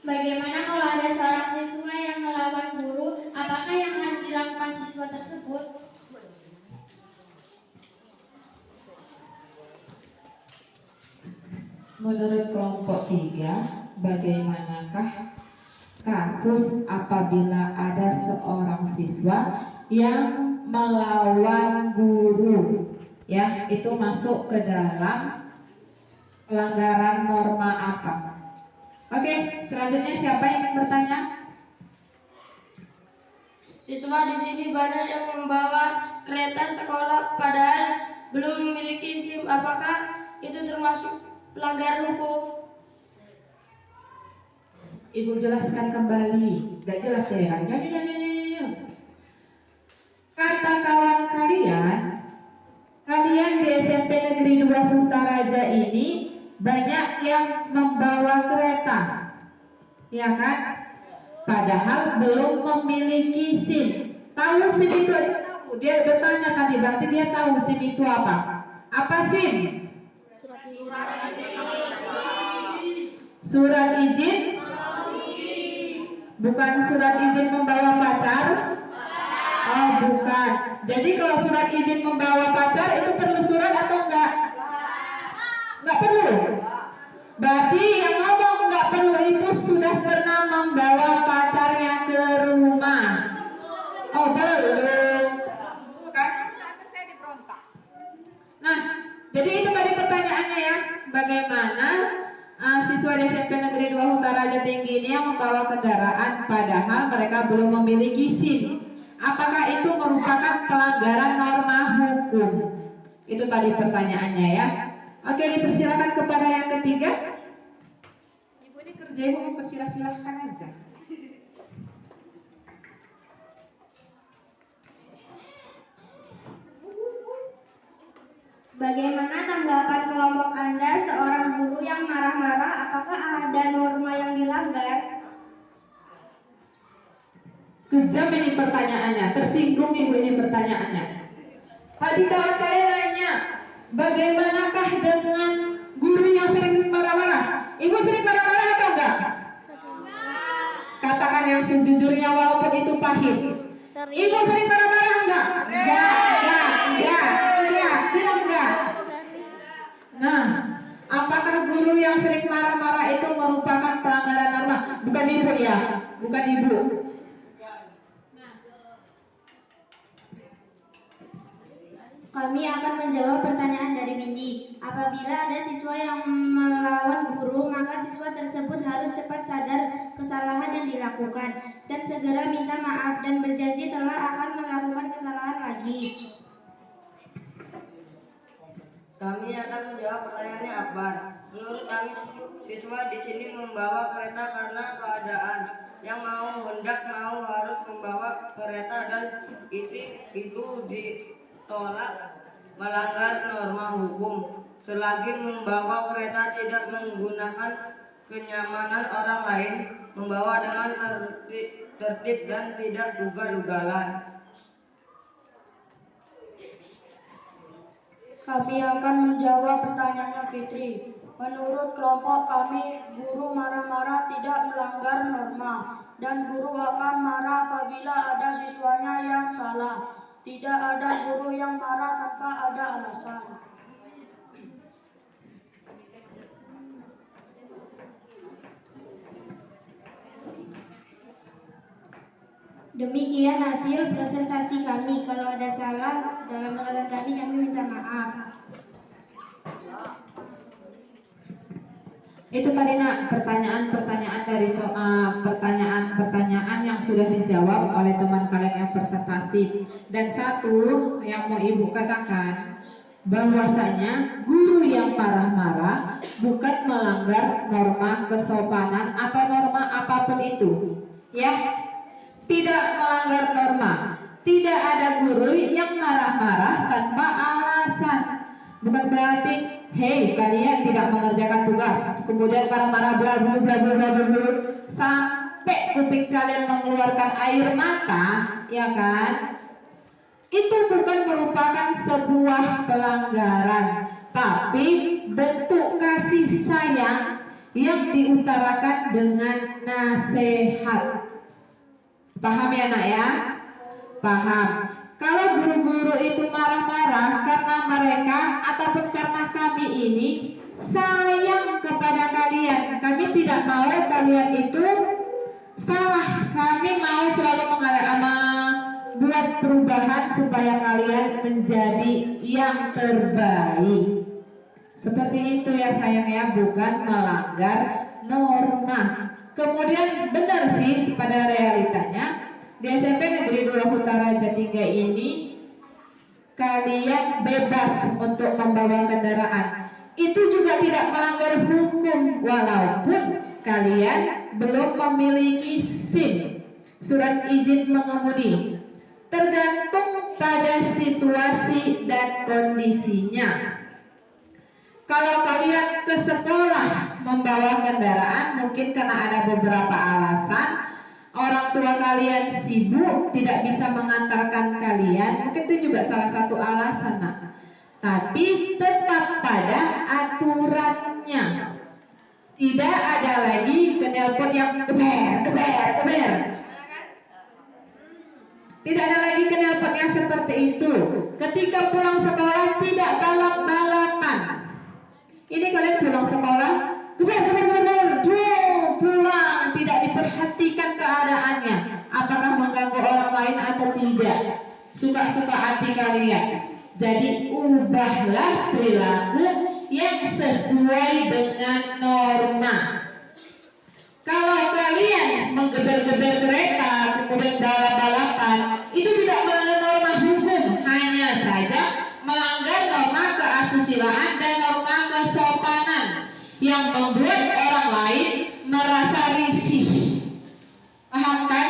Bagaimana kalau ada seorang siswa yang melawan guru? Apakah yang harus dilakukan siswa tersebut? Menurut kelompok 3, bagaimanakah kasus apabila ada seorang siswa yang melawan guru? Ya, itu masuk ke dalam pelanggaran norma apa? Oke, selanjutnya siapa yang ingin bertanya? Siswa di sini banyak yang membawa kereta sekolah padahal belum memiliki SIM. Apakah itu termasuk pelanggaran hukum? Ibu jelaskan kembali. Gak jelas ya? Kata kawan kalian, kalian di SMP Negeri 2 Hutaraja ini banyak yang membawa kereta, ya kan? Padahal belum memiliki SIM. Tahu SIM itu? Dia bertanya tadi, berarti dia tahu SIM itu apa? Apa SIM? Surat izin? Bukan surat izin membawa pacar? Oh bukan. Jadi kalau surat izin membawa pacar itu perlu surat atau enggak? Enggak perlu. Berarti yang ngomong enggak perlu itu sudah pernah membawa pacarnya ke rumah. Oh belum. Bukan? Nah, jadi itu tadi pertanyaannya ya. Bagaimana siswa di SMP Negeri 2 Hutaraja Tinggi ini yang membawa kendaraan padahal mereka belum memiliki SIM? Apakah itu merupakan pelanggaran norma hukum? Itu tadi pertanyaannya ya. Oke, dipersilakan kepada yang ketiga. Ibu ini kerja ibu mempersilahkan aja. Bagaimana tanggapan kelompok Anda seorang guru yang marah-marah? Apakah ada norma yang dilanggar? Kejam ini pertanyaannya, tersinggung ibu ini pertanyaannya. Tadi kawan kalian nanya, bagaimanakah dengan guru yang sering marah-marah? Ibu sering marah-marah atau enggak? Katakan yang sejujurnya walaupun itu pahit. Ibu sering marah-marah enggak? Enggak. Nah, apakah guru yang sering marah-marah itu merupakan pelanggaran norma? Bukan ibu ya, bukan ibu. Kami akan menjawab pertanyaan dari Windy. Apabila ada siswa yang melawan guru, maka siswa tersebut harus cepat sadar kesalahan yang dilakukan dan segera minta maaf dan berjanji telah akan melakukan kesalahan lagi. Kami akan menjawab pertanyaannya Akbar. Menurut kami siswa di sini membawa kereta karena keadaan yang hendak harus membawa kereta dan itu ditolak melanggar norma hukum. selagi membawa kereta tidak menggunakan kenyamanan orang lain, membawa dengan tertib dan tidak ugal-ugalan. Kami akan menjawab pertanyaannya Fitri. Menurut kelompok kami, guru marah-marah tidak melanggar norma, dan guru akan marah apabila ada siswanya yang salah. Tidak ada guru yang marah tanpa ada alasan. Demikian hasil presentasi kami. Kalau ada salah dalam perkataan kami minta maaf. Itu tadi nak pertanyaan-pertanyaan dari pertanyaan-pertanyaan yang sudah dijawab oleh teman kalian yang presentasi. Dan satu yang mau ibu katakan, bahwasanya guru yang marah-marah bukan melanggar norma kesopanan atau norma apapun itu, ya, tidak melanggar norma. Tidak ada guru yang marah-marah tanpa alasan. Bukan berarti, hei kalian tidak mengerjakan tugas, kemudian marah-marah bla bla bla bla bla bla sampai kuping kalian mengeluarkan air mata, ya kan? Itu bukan merupakan sebuah pelanggaran, tapi bentuk kasih sayang yang diutarakan dengan nasihat. Paham ya nak ya? Paham. Kalau guru-guru itu marah-marah karena mereka ataupun karena kami ini sayang kepada kalian, kami tidak mau kalian itu salah. Kami mau selalu buat perubahan supaya kalian menjadi yang terbaik. Seperti itu ya sayang ya, bukan melanggar norma. Kemudian benar sih pada realitanya di SMP Negeri 2 Utara Jatingga ini kalian bebas untuk membawa kendaraan. Itu juga tidak melanggar hukum walaupun kalian belum memiliki SIM, surat izin mengemudi. Tergantung pada situasi dan kondisinya. Kalau kalian ke sekolah membawa kendaraan mungkin karena ada beberapa alasan, orang tua kalian sibuk tidak bisa mengantarkan kalian, mungkin itu juga salah satu alasan nak. Tapi tetap pada aturannya. Tidak ada lagi knalpot yang geber. Tidak ada lagi knalpot yang seperti itu. Ketika pulang sekolah tidak balap-balapan. Ini kalian pulang sekolah pulang, tidak diperhatikan keadaannya, apakah mengganggu orang lain atau tidak, suka-suka hati kalian. Jadi ubahlah perilaku yang sesuai dengan norma. Kalau kalian menggeber-geber kereta kemudian balap-balapan, itu tidak melanggar norma hukum, hanya saja melanggar norma keasusilaan dan norma kesopanan yang membuat orang lain merasa risih. Paham kan?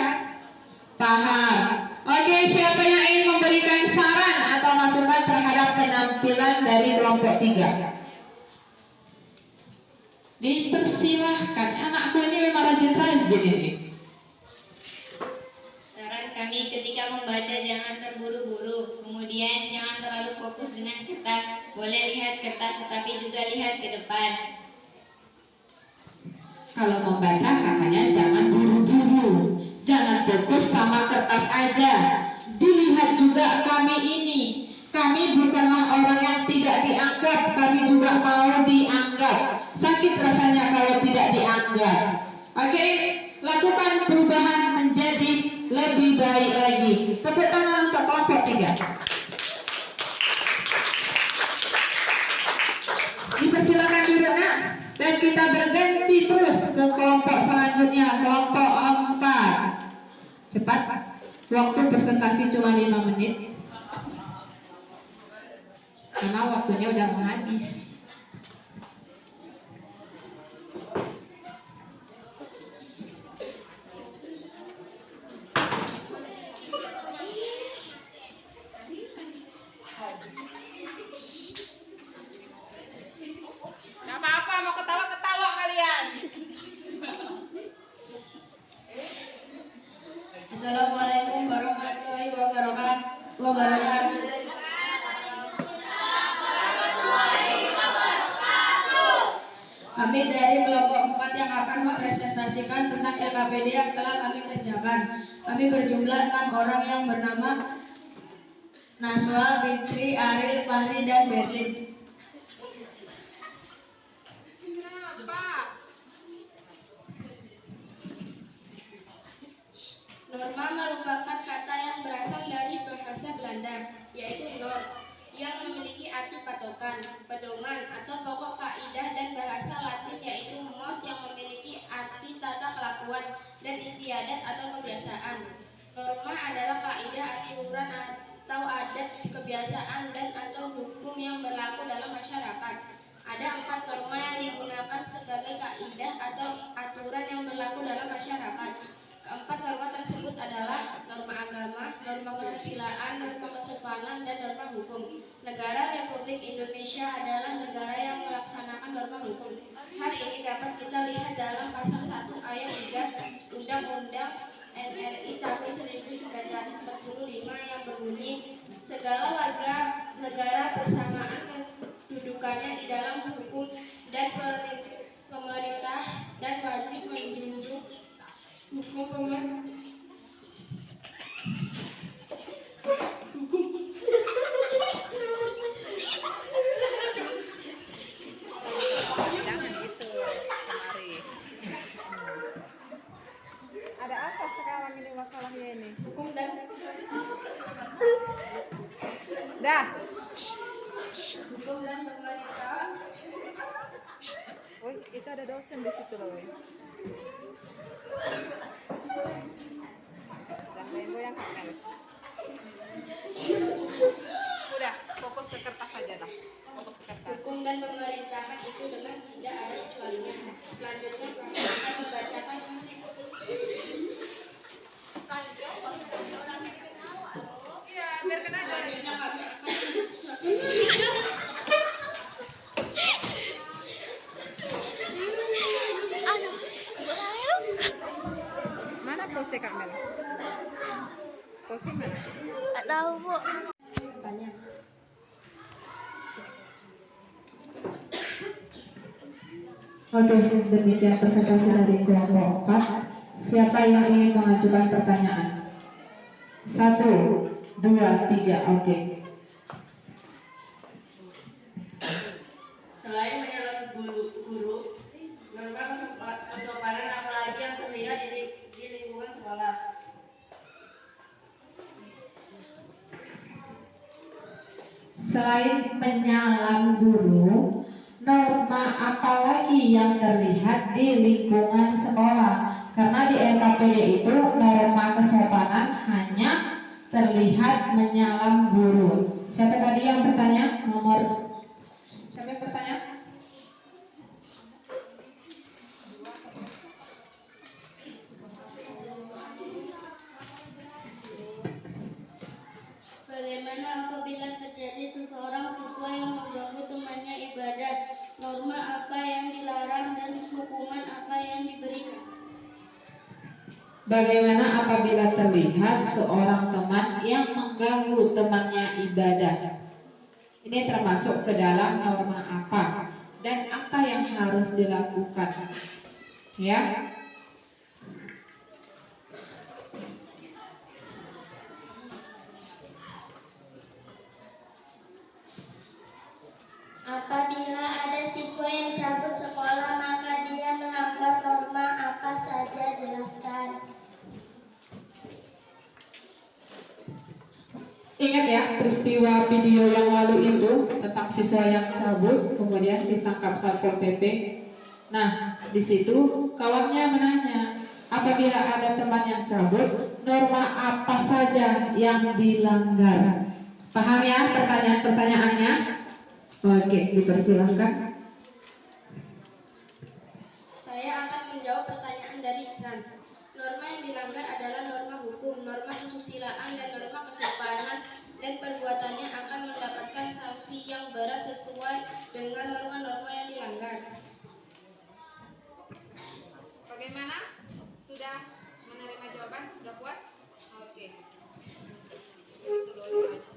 Paham. Oke, siapa yang ingin memberikan saran atau masukan terhadap penampilan dari kelompok 3? Dipersilahkan. Anakku ini memang rajin-rajin ini. Saran kami ketika membaca jangan terburu-buru, kemudian jangan terlalu fokus dengan kertas. Boleh lihat kertas tetapi juga lihat ke depan. Kalau membaca katanya jangan buru-buru, jangan fokus sama kertas aja. Dilihat juga kami ini. Kami bukanlah orang yang tidak dianggap, kami juga mau dianggap. Sakit rasanya kalau tidak dianggap. Oke, lakukan perubahan menjadi lebih baik lagi. Tepuk tangan untuk kelompok 3. Dipersilakan duduk nak, dan kita berganti terus ke kelompok selanjutnya, kelompok 4. Cepat, waktu presentasi cuma 5 menit karena waktunya udah mau habis. Kami dari kelompok 4 yang akan mempresentasikan tentang LKPD yang telah kami kerjakan. Kami berjumlah 6 orang yang bernama Naswa, Fitri, Aril, Fahri, dan Berlin. Norma merupakan kata yang berasal dari bahasa Belanda, yaitu norm, yang memiliki arti patokan, pedoman, atau pokok kaidah, dan bahasa Latin yaitu mos yang memiliki arti tata kelakuan dan istiadat atau kebiasaan. Norma adalah kaidah aturan atau adat, kebiasaan, dan atau hukum yang berlaku dalam masyarakat. Ada 4 norma yang digunakan sebagai kaidah atau aturan yang berlaku dalam masyarakat. Keempat norma tersebut adalah norma agama, norma kesusilaan, norma kesopanan, dan norma hukum. Negara Republik Indonesia adalah negara yang melaksanakan norma hukum. Hal ini dapat kita lihat dalam pasal 1 ayat 3 Undang-Undang NRI tahun 1945 yang berbunyi, segala warga negara bersamaan kedudukannya di dalam hukum dan pemerintah dan wajib menjunjung hukum pemerintah. Jangan gitu kemari. Ada apa sekarang ini masalahnya ini? Hukum dan Dah. hukum dan pemerintah. Oh, itu ada dosen di situ loh. Dan goyang kan. Udah, fokus ke kertas aja dah. Fokus ke kertas. Hukum dan pemerintahan itu dengan tidak ada kecualinya. Selanjutnya kami akan membacakan Iya, biar kena aja. selanjutnya kami akan Mana pose Kak Mel? Pose mana? Tak tahu, Bu. tanya. Oke, demikian presentasi dari kelompok 4. Siapa yang ingin mengajukan pertanyaan? 1, 2, 3, oke. Selain menyalankan guru, norma kesopanan apalagi yang terlihat di lingkungan sekolah. Selain menyalam guru, norma apa lagi yang terlihat di lingkungan sekolah? Karena di LKPD itu norma kesopanan hanya terlihat menyalam guru. Siapa tadi yang bertanya? Siapa yang bertanya? Bagaimana apabila terjadi seseorang siswa yang mengganggu temannya ibadah? Norma apa yang dilarang dan hukuman apa yang diberikan? Bagaimana apabila terlihat seorang teman yang mengganggu temannya ibadah? Ini termasuk ke dalam norma apa dan apa yang harus dilakukan? Ya. Apabila ada siswa yang cabut sekolah, maka dia melanggar norma apa saja? Jelaskan. Ingat ya peristiwa video yang lalu itu tentang siswa yang cabut kemudian ditangkap Satpol PP. Nah, di situ kawannya menanya, apabila ada teman yang cabut, norma apa saja yang dilanggar? Paham ya pertanyaan-pertanyaannya? Oke, dipersilahkan. Saya akan menjawab pertanyaan dari Ihsan. Norma yang dilanggar adalah norma hukum, norma kesusilaan, dan norma kesopanan, dan perbuatannya akan mendapatkan sanksi yang berat sesuai dengan norma-norma yang dilanggar. Bagaimana? Sudah menerima jawaban? Sudah puas? Oke. Itu doanya.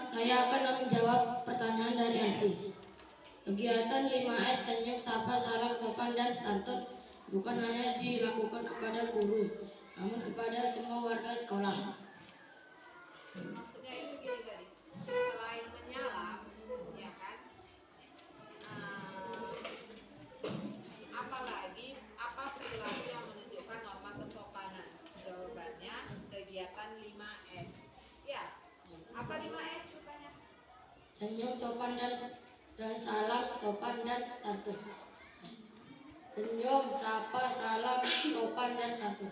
Saya akan menjawab pertanyaan dari Elsie. Oke. Kegiatan 5S senyum, sapa, salam, sopan, dan santun bukan hanya dilakukan kepada guru, namun kepada semua warga sekolah. Maksudnya itu gini tadi, selain menyalam, ya kan? Apalagi apa perilaku yang menunjukkan norma kesopanan? Jawabannya kegiatan 5S. Ya, apa 5S rupanya? Senyum, sopan, dan salam, sopan, dan santun. Senyum, sapa, salam, sopan, dan santun.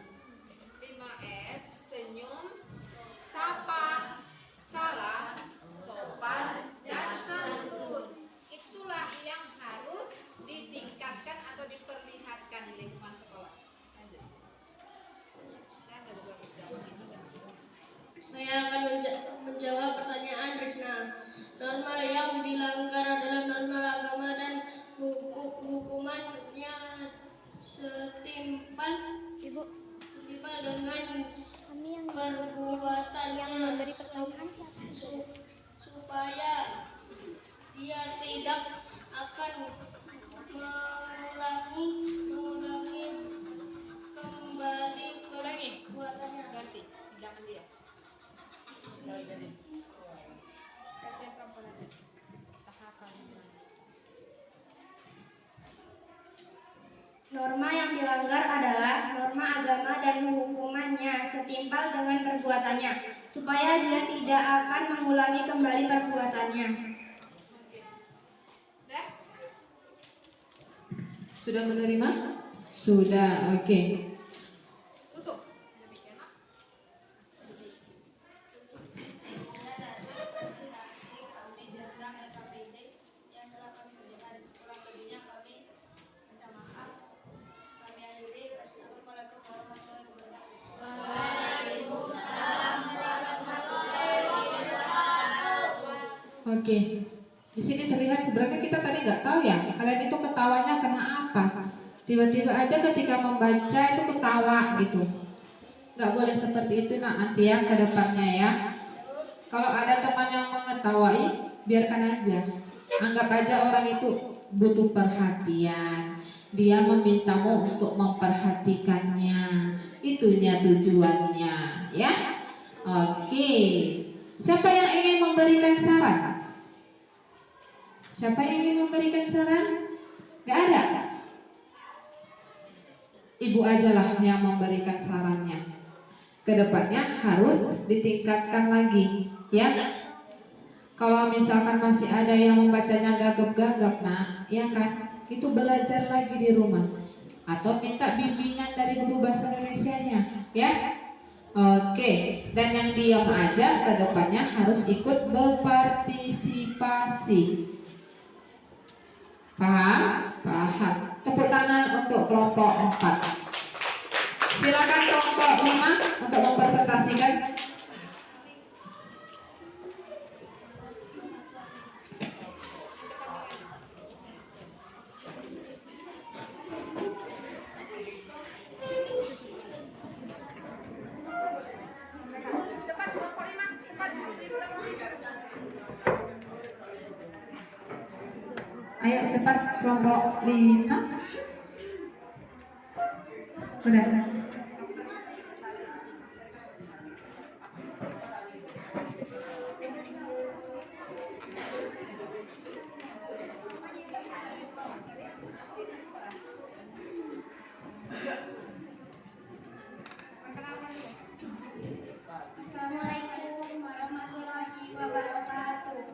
5S, senyum, sapa, salam, sopan, dan santun. Itulah yang harus ditingkatkan atau diperlihatkan di lingkungan sekolah. Lanjut. Saya nggak juga menjawab itu. Saya akan menjawab pertanyaan Risna. Norma yang dilanggar adalah norma agama dan hukumannya setimpal dengan perbuatannya supaya dia tidak akan mengulangi kembali perbuatannya. Ganti, jangan dia. Norma yang dilanggar adalah norma agama dan hukumannya setimpal dengan perbuatannya, supaya dia tidak akan mengulangi kembali perbuatannya. Sudah menerima? Sudah, oke. Tutup. Oke, di sini terlihat sebenarnya kita tadi nggak tahu ya, kalian itu ketawanya karena apa? Tiba-tiba aja ketika membaca itu ketawa gitu. Nggak boleh seperti itu nanti ya ke depannya ya. Kalau ada teman yang mengetawain, biarkan aja. Anggap aja orang itu butuh perhatian. Dia memintamu untuk memperhatikannya. Itunya tujuannya, ya. Oke. Siapa yang ingin memberikan saran? Siapa yang ingin memberikan saran? Gak ada? Ibu ajalah yang memberikan sarannya. Kedepannya harus ditingkatkan lagi, ya. Kalau misalkan masih ada yang membacanya gagap-gagap, nah, ya kan, itu belajar lagi di rumah. Atau minta bimbingan dari guru bahasa Indonesianya, ya. Oke, dan yang diam aja kedepannya harus ikut berpartisipasi. Paham? Paham. Tepuk tangan untuk kelompok 4. Silakan kelompok 5 untuk mempresentasikan. Ayo cepat kelompok 5. Udah. Assalamualaikum warahmatullahi wabarakatuh.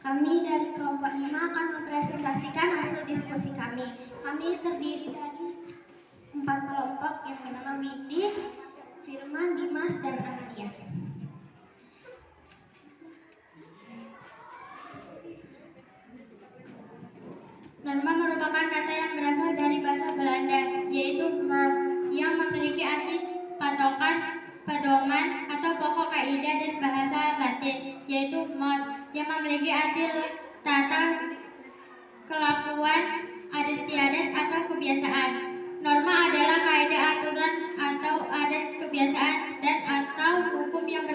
Kami dari kelompok 5 akan mempresentasikan hasil diskusi kami. Kami terdiri dari 4 kelompok yang bernama Windy, Firman, Dimas, dan Anadia. Norma merupakan kata yang berasal dari bahasa Belanda, yaitu norm, yang memiliki arti patokan, pedoman, atau pokok kaidah, dan bahasa Latin, yaitu mos, yang memiliki arti tata kelakuan, adat istiadat, atau kebiasaan. Norma adalah kaidah aturan atau adat kebiasaan dan atau hukum yang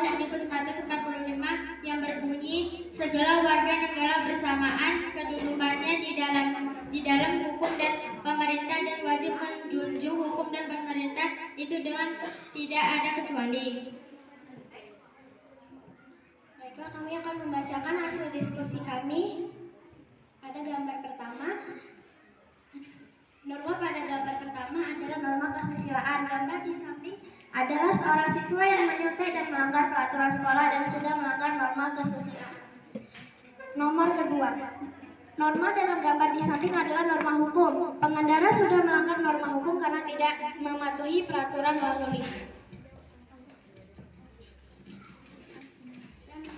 Permendikbud 145 yang berbunyi segala warga negara bersamaan kedudukannya di dalam hukum dan pemerintah dan wajib menjunjung hukum dan pemerintah itu dengan tidak ada kecuali. Baiklah, kami akan membacakan hasil diskusi kami. Ada gambar pertama. Norma pada gambar pertama adalah norma kesusilaan. Gambar di samping adalah seorang siswa yang menyontek dan melanggar peraturan sekolah dan sudah melanggar norma kesusilaan. Nomor kedua, norma dalam gambar di samping adalah norma hukum. Pengendara sudah melanggar norma hukum karena tidak mematuhi peraturan lalu lintas.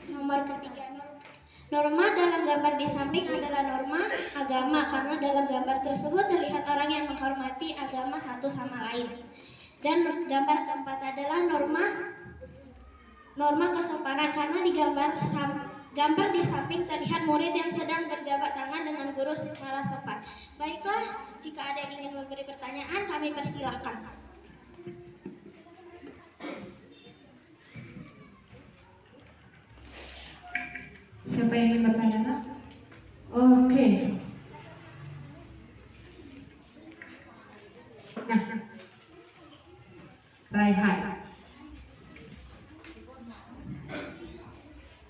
Nomor ketiga, norma dalam gambar di samping adalah norma agama karena dalam gambar tersebut terlihat orang yang menghormati agama satu sama lain. Dan gambar keempat adalah norma kesopanan karena di gambar di samping terlihat murid yang sedang berjabat tangan dengan guru secara sopan. Baiklah, jika ada yang ingin memberi pertanyaan, kami persilahkan. Siapa yang ingin bertanya, Nak? Oke. Nah, Raihan.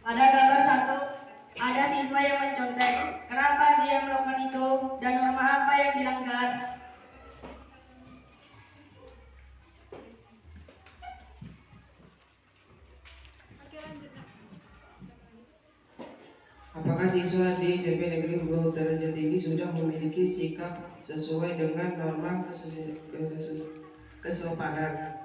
Pada gambar 1, ada siswa yang mencontek. Kenapa dia melakukan itu dan norma apa yang dilanggar? Apakah siswa di SMP Negeri Hubung Utara Jatimbi sudah memiliki sikap sesuai dengan norma kesopanan?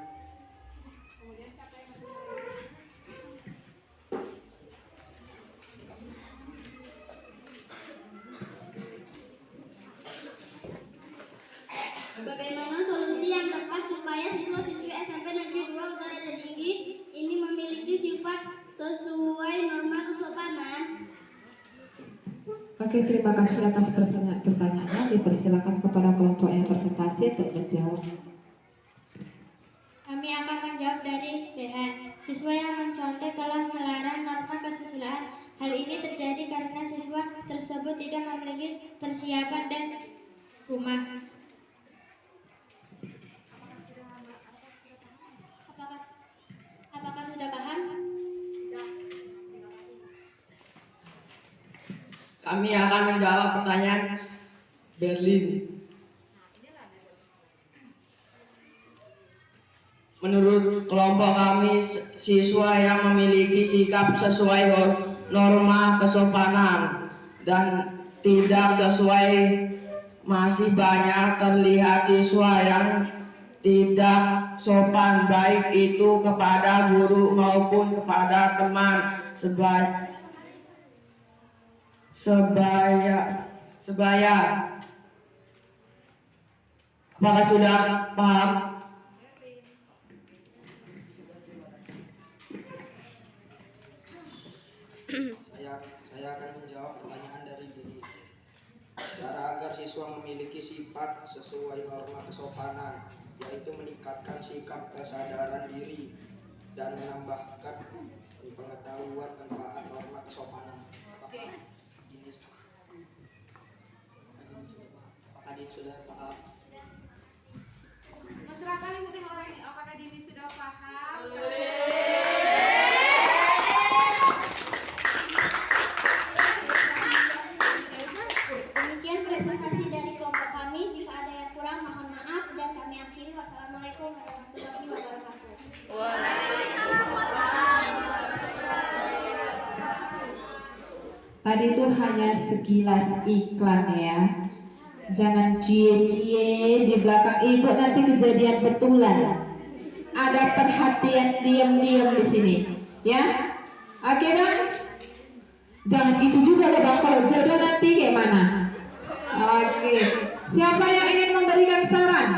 Bagaimana solusi yang tepat supaya siswa-siswi SMP Negeri 2 Utara Jatinggi ini memiliki sifat sesuai norma kesopanan? Oke, terima kasih atas pertanyaannya. Dipersilakan kepada kelompok yang presentasi untuk menjawab. Kami akan menjawab dari Rehan. Siswa yang mencontek telah melarang norma kesusilaan. Hal ini terjadi karena siswa tersebut tidak memiliki persiapan dan rumah. Apakah sudah paham? Kami akan menjawab pertanyaan Berlin. Menurut kelompok kami, siswa yang memiliki sikap sesuai norma kesopanan dan tidak sesuai, masih banyak terlihat siswa yang tidak sopan, baik itu kepada guru maupun kepada teman sebaya. Apakah sudah paham? Saya akan menjawab pertanyaan dari diri. Cara agar siswa memiliki sifat sesuai norma kesopanan, yaitu meningkatkan sikap kesadaran diri dan menambahkan pengetahuan manfaat norma kesopanan. Apakah Dini sudah paham? Mesra kali mungkin oleh apakah Dini sudah paham? Demikian presentasi dari kelompok kami. Jika ada yang kurang, mohon maaf dan kami akhiri. Wassalamualaikum warahmatullahi wabarakatuh. Tadi itu hanya sekilas iklan ya. Jangan cie-cie di belakang ibu, nanti kejadian betulan. Ada perhatian diam-diam di sini, ya. Oke bang. Jangan gitu juga loh bang, kalau jodoh nanti kayak mana? Oke. Siapa yang ingin memberikan saran?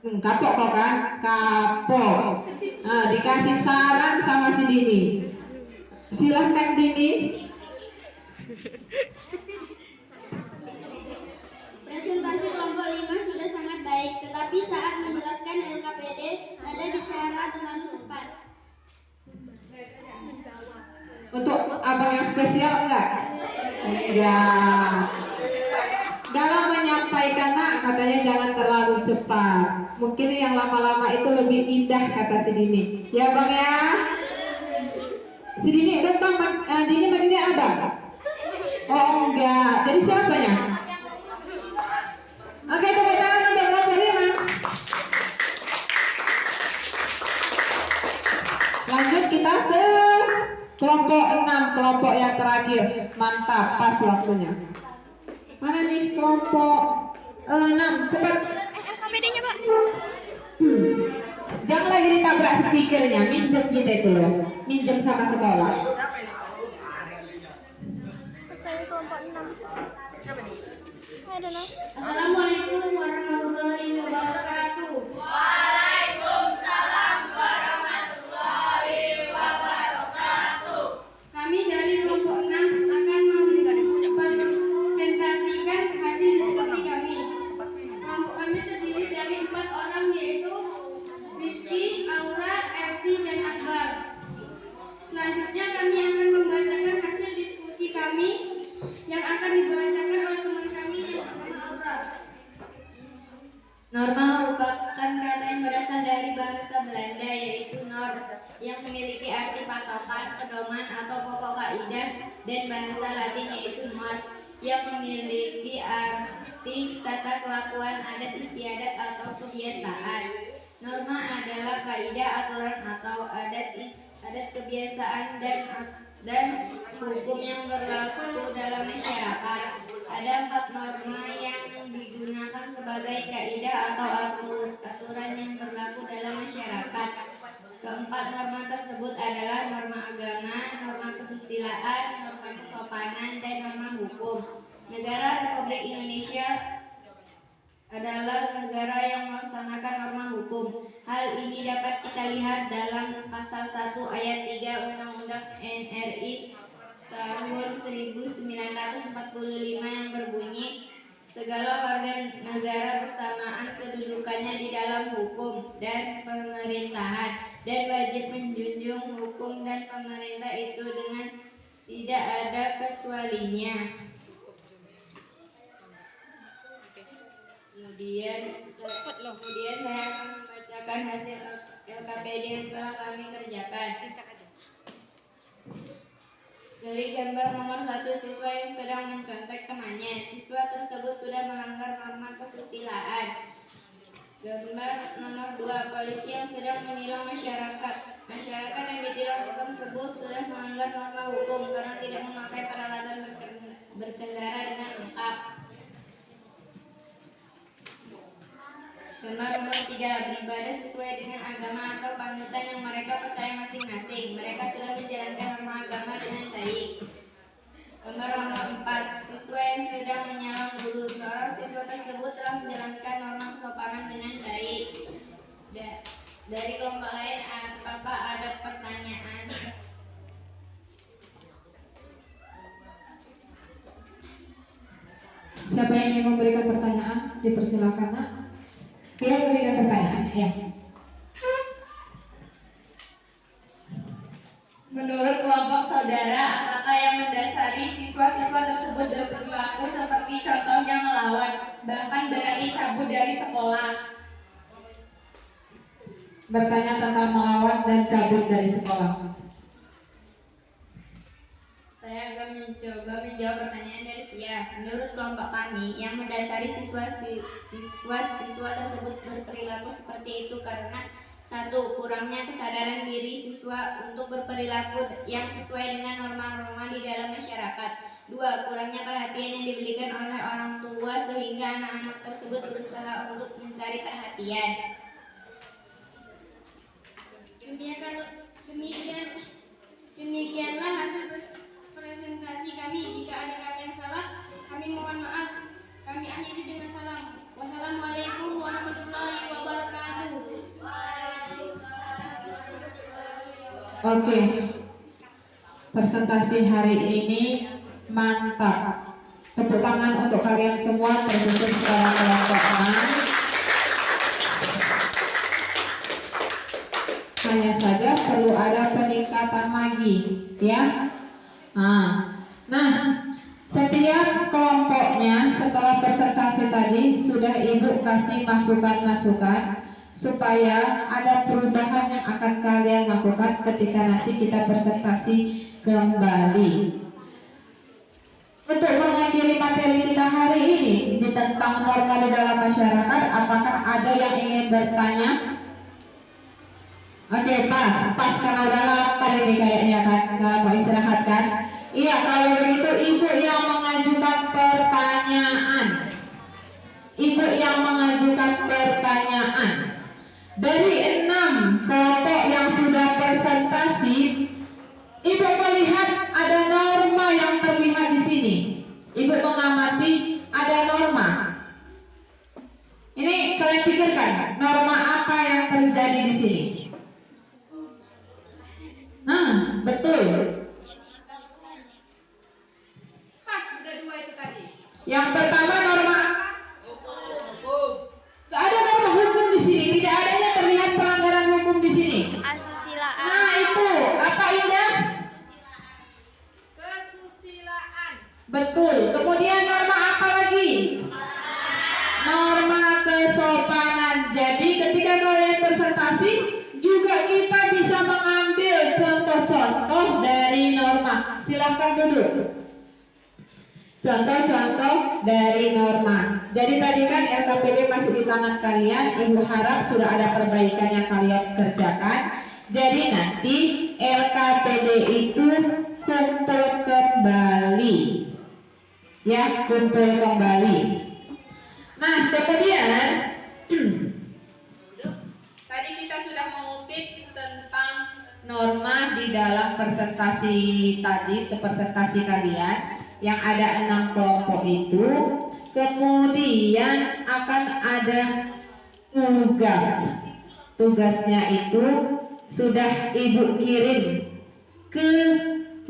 Kapok kok kan? Kapok. Nah, dikasih saran sama si Dini. Silahkan Dini. Presentasi kelompok 5 sudah sangat baik, tetapi saat menjelaskan LKPD, nada bicara terlalu cepat. Ya. Dalam menyampaikan katanya jangan terlalu cepat. Mungkin yang lama-lama itu lebih indah kata si Dini. Ya Bang ya. Si Dini udah Bang, Dini sama Dini ada? Oh enggak. Jadi siapanya? Oke, tepuk tangan untuk Bang Firman. Lanjut kita ke kelompok 6, kelompok yang terakhir. Mantap, pas waktunya. Mana nih kelompok 6? Cepat. SPD-nya, Pak. Jangan lagi ditabrak speakernya, minjem kita itu loh. Minjem sama sekolah. Kelompok 6. Assalamualaikum warahmatullahi wabarakatuh. Waalaikumsalam warahmatullahi wabarakatuh. Kami dari kelompok 6 akan mempresentasikan hasil diskusi kami. Kelompok kami terdiri dari 4 orang, yaitu Rizky, Aura, Elsie, dan Akbar. Selanjutnya kami akan membacakan hasil diskusi kami yang akan dibacakan oleh teman kami yang bernama Aura. Norma merupakan kata yang berasal dari bahasa Belanda, yaitu norm, yang memiliki arti patokan, pedoman, atau pokok kaidah, dan bahasa Latin yaitu mos, yang memiliki arti tata kelakuan, adat istiadat, atau kebiasaan. Norma adalah kaidah, aturan, atau adat kebiasaan dan hukum yang berlaku dalam masyarakat. Ada 4 norma yang digunakan sebagai kaidah atau aturan yang berlaku dalam masyarakat. Keempat norma tersebut adalah norma agama, norma kesusilaan, norma kesopanan, dan norma hukum. Negara Republik Indonesia adalah negara yang melaksanakan norma hukum. Hal ini dapat kita lihat dalam pasal 1 ayat 3 Undang-Undang NRI tahun 1945 yang berbunyi, segala warga negara bersamaan kedudukannya di dalam hukum dan pemerintahan, dan wajib menjunjung hukum dan pemerintah itu dengan tidak ada kecualinya. Kemudian saya akan membacakan hasil LKPD yang telah kami kerjakan. Dari gambar nomor 1, siswa yang sedang mencontek temannya. Siswa tersebut sudah melanggar norma kesusilaan. Gambar nomor 2, polisi yang sedang menilang masyarakat. Masyarakat yang ditilang tersebut sudah melanggar norma hukum karena tidak memakai peralatan berkendara dengan lengkap. Gambar nomor 3, beribadah sesuai dengan agama atau panutan yang mereka percaya masing-masing. Mereka sudah menjalankan norma agama dengan baik. Gambar nomor 4, siswa yang sedang menyalam guru. Seorang siswa tersebut telah menjalankan norma kesopanan dengan baik. Dari kelompok lain, apakah ada pertanyaan? Siapa yang ingin memberikan pertanyaan? Dipersilakan, Nak. Dia memberikan pertanyaan, ya. Menurut kelompok saudara, apakah yang mendasari siswa-siswa tersebut berperilaku seperti contohnya melawan, bahkan berani cabut dari sekolah? Bertanya tentang melawan dan cabut dari sekolah. Saya akan mencoba menjawab pertanyaan dari Tia. Menurut kelompok kami, yang mendasari siswa-siswa tersebut berperilaku seperti itu karena 1. Kurangnya kesadaran diri siswa untuk berperilaku yang sesuai dengan norma-norma di dalam masyarakat. 2. Kurangnya perhatian yang diberikan oleh orang tua sehingga anak-anak tersebut berusaha untuk mencari perhatian. Demikianlah hasil presentasi kami. Jika ada kata yang salah, kami mohon maaf. Kami akhiri dengan salam. Wassalamualaikum warahmatullahi wabarakatuh. Oke. Presentasi hari ini mantap. Tepuk tangan untuk kalian semua, terkhusus secara kelompok 6. Hanya saja perlu ada peningkatan lagi, ya. Nah, setiap tadi sudah Ibu kasih masukan-masukan supaya ada perubahan yang akan kalian lakukan ketika nanti kita presentasi kembali. Untuk mengakhiri materi kita hari ini tentang norma di dalam masyarakat, apakah ada yang ingin bertanya? Oke, pas karena udah lapar ini kayaknya kan, nggak mau istirahat kan? Iya, kalau begitu Ibu yang mengajukan pertanyaan. Ibu yang mengajukan pertanyaan. Dari 6 kelompok yang sudah presentasi, Ibu melihat ada norma yang terlihat di sini. Ibu mengamati ada norma. Ini kalian pikirkan, norma apa yang terjadi di sini? Betul. Pas, udah 2 itu tadi. Yang pertama norma gak ada norma hukum di sini, tidak adanya terlihat pelanggaran hukum di sini. Asusila. Nah itu apa Indah? Kesusilaan. Betul. Kemudian norma apa lagi? Norma kesopanan. Jadi ketika kalian presentasi juga kita bisa mengambil contoh-contoh dari norma. Silakan duduk. Contoh-contoh dari norma. Jadi tadi kan LKPD masih di tangan kalian. Ibu harap sudah ada perbaikan yang kalian kerjakan. Jadi nanti LKPD itu kumpul kembali. Ya, kumpul kembali. Nah, kemudian Tadi kita sudah mengutip tentang norma di dalam presentasi tadi, ke presentasi kalian yang ada 6 kelompok itu. Kemudian akan ada tugas. Tugasnya itu sudah Ibu kirim ke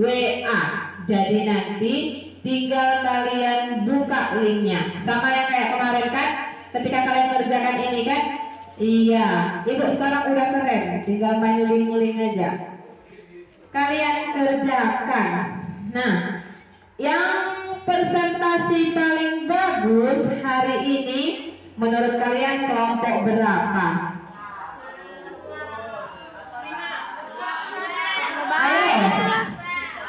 WA. Jadi nanti tinggal kalian buka linknya. Sama yang kayak kemarin kan, ketika kalian kerjakan ini kan. Iya, Ibu sekarang udah keren, tinggal main link-link aja. Kalian kerjakan. Nah, yang presentasi paling bagus hari ini menurut kalian kelompok berapa? Ayo,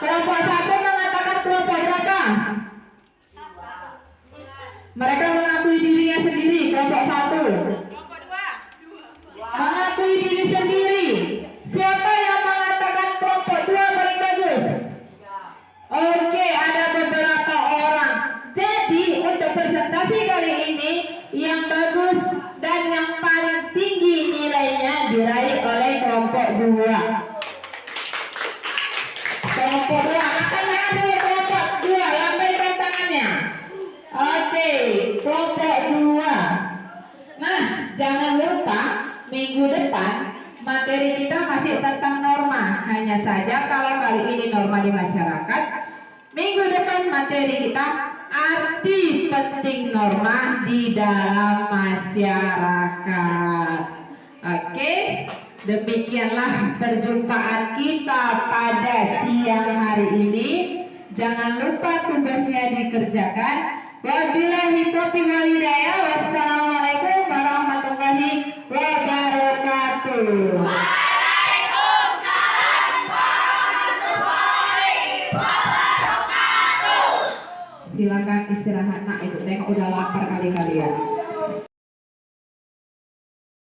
kelompok 1 mengatakan kelompok berapa? Mereka mengakui dirinya sendiri, kelompok 1 mengakui diri sendiri. Siapa yang mengatakan kelompok 2 paling bagus? Oke, ada beberapa orang. Jadi untuk presentasi kali ini yang bagus dan yang paling tinggi nilainya diraih oleh kelompok 2. Kelompok 2 akan ada kelompok 2 yang pegang tangannya. Oke, kelompok 2. Nah, jangan lupa minggu depan materi kita masih tentang norma. Hanya saja kalau kali ini norma di masyarakat, minggu depan materi kita arti penting norma di dalam masyarakat. Oke, demikianlah perjumpaan kita pada siang hari ini. Jangan lupa tugasnya dikerjakan. Wabillahi taufiq wal hidayah. Wassalamualaikum warahmatullahi wabarakatuh. Waalaikumsalam warahmatullahi wabarakatuh. Silakan istirahat nak, Ibu tengok udah lapar kali kalian.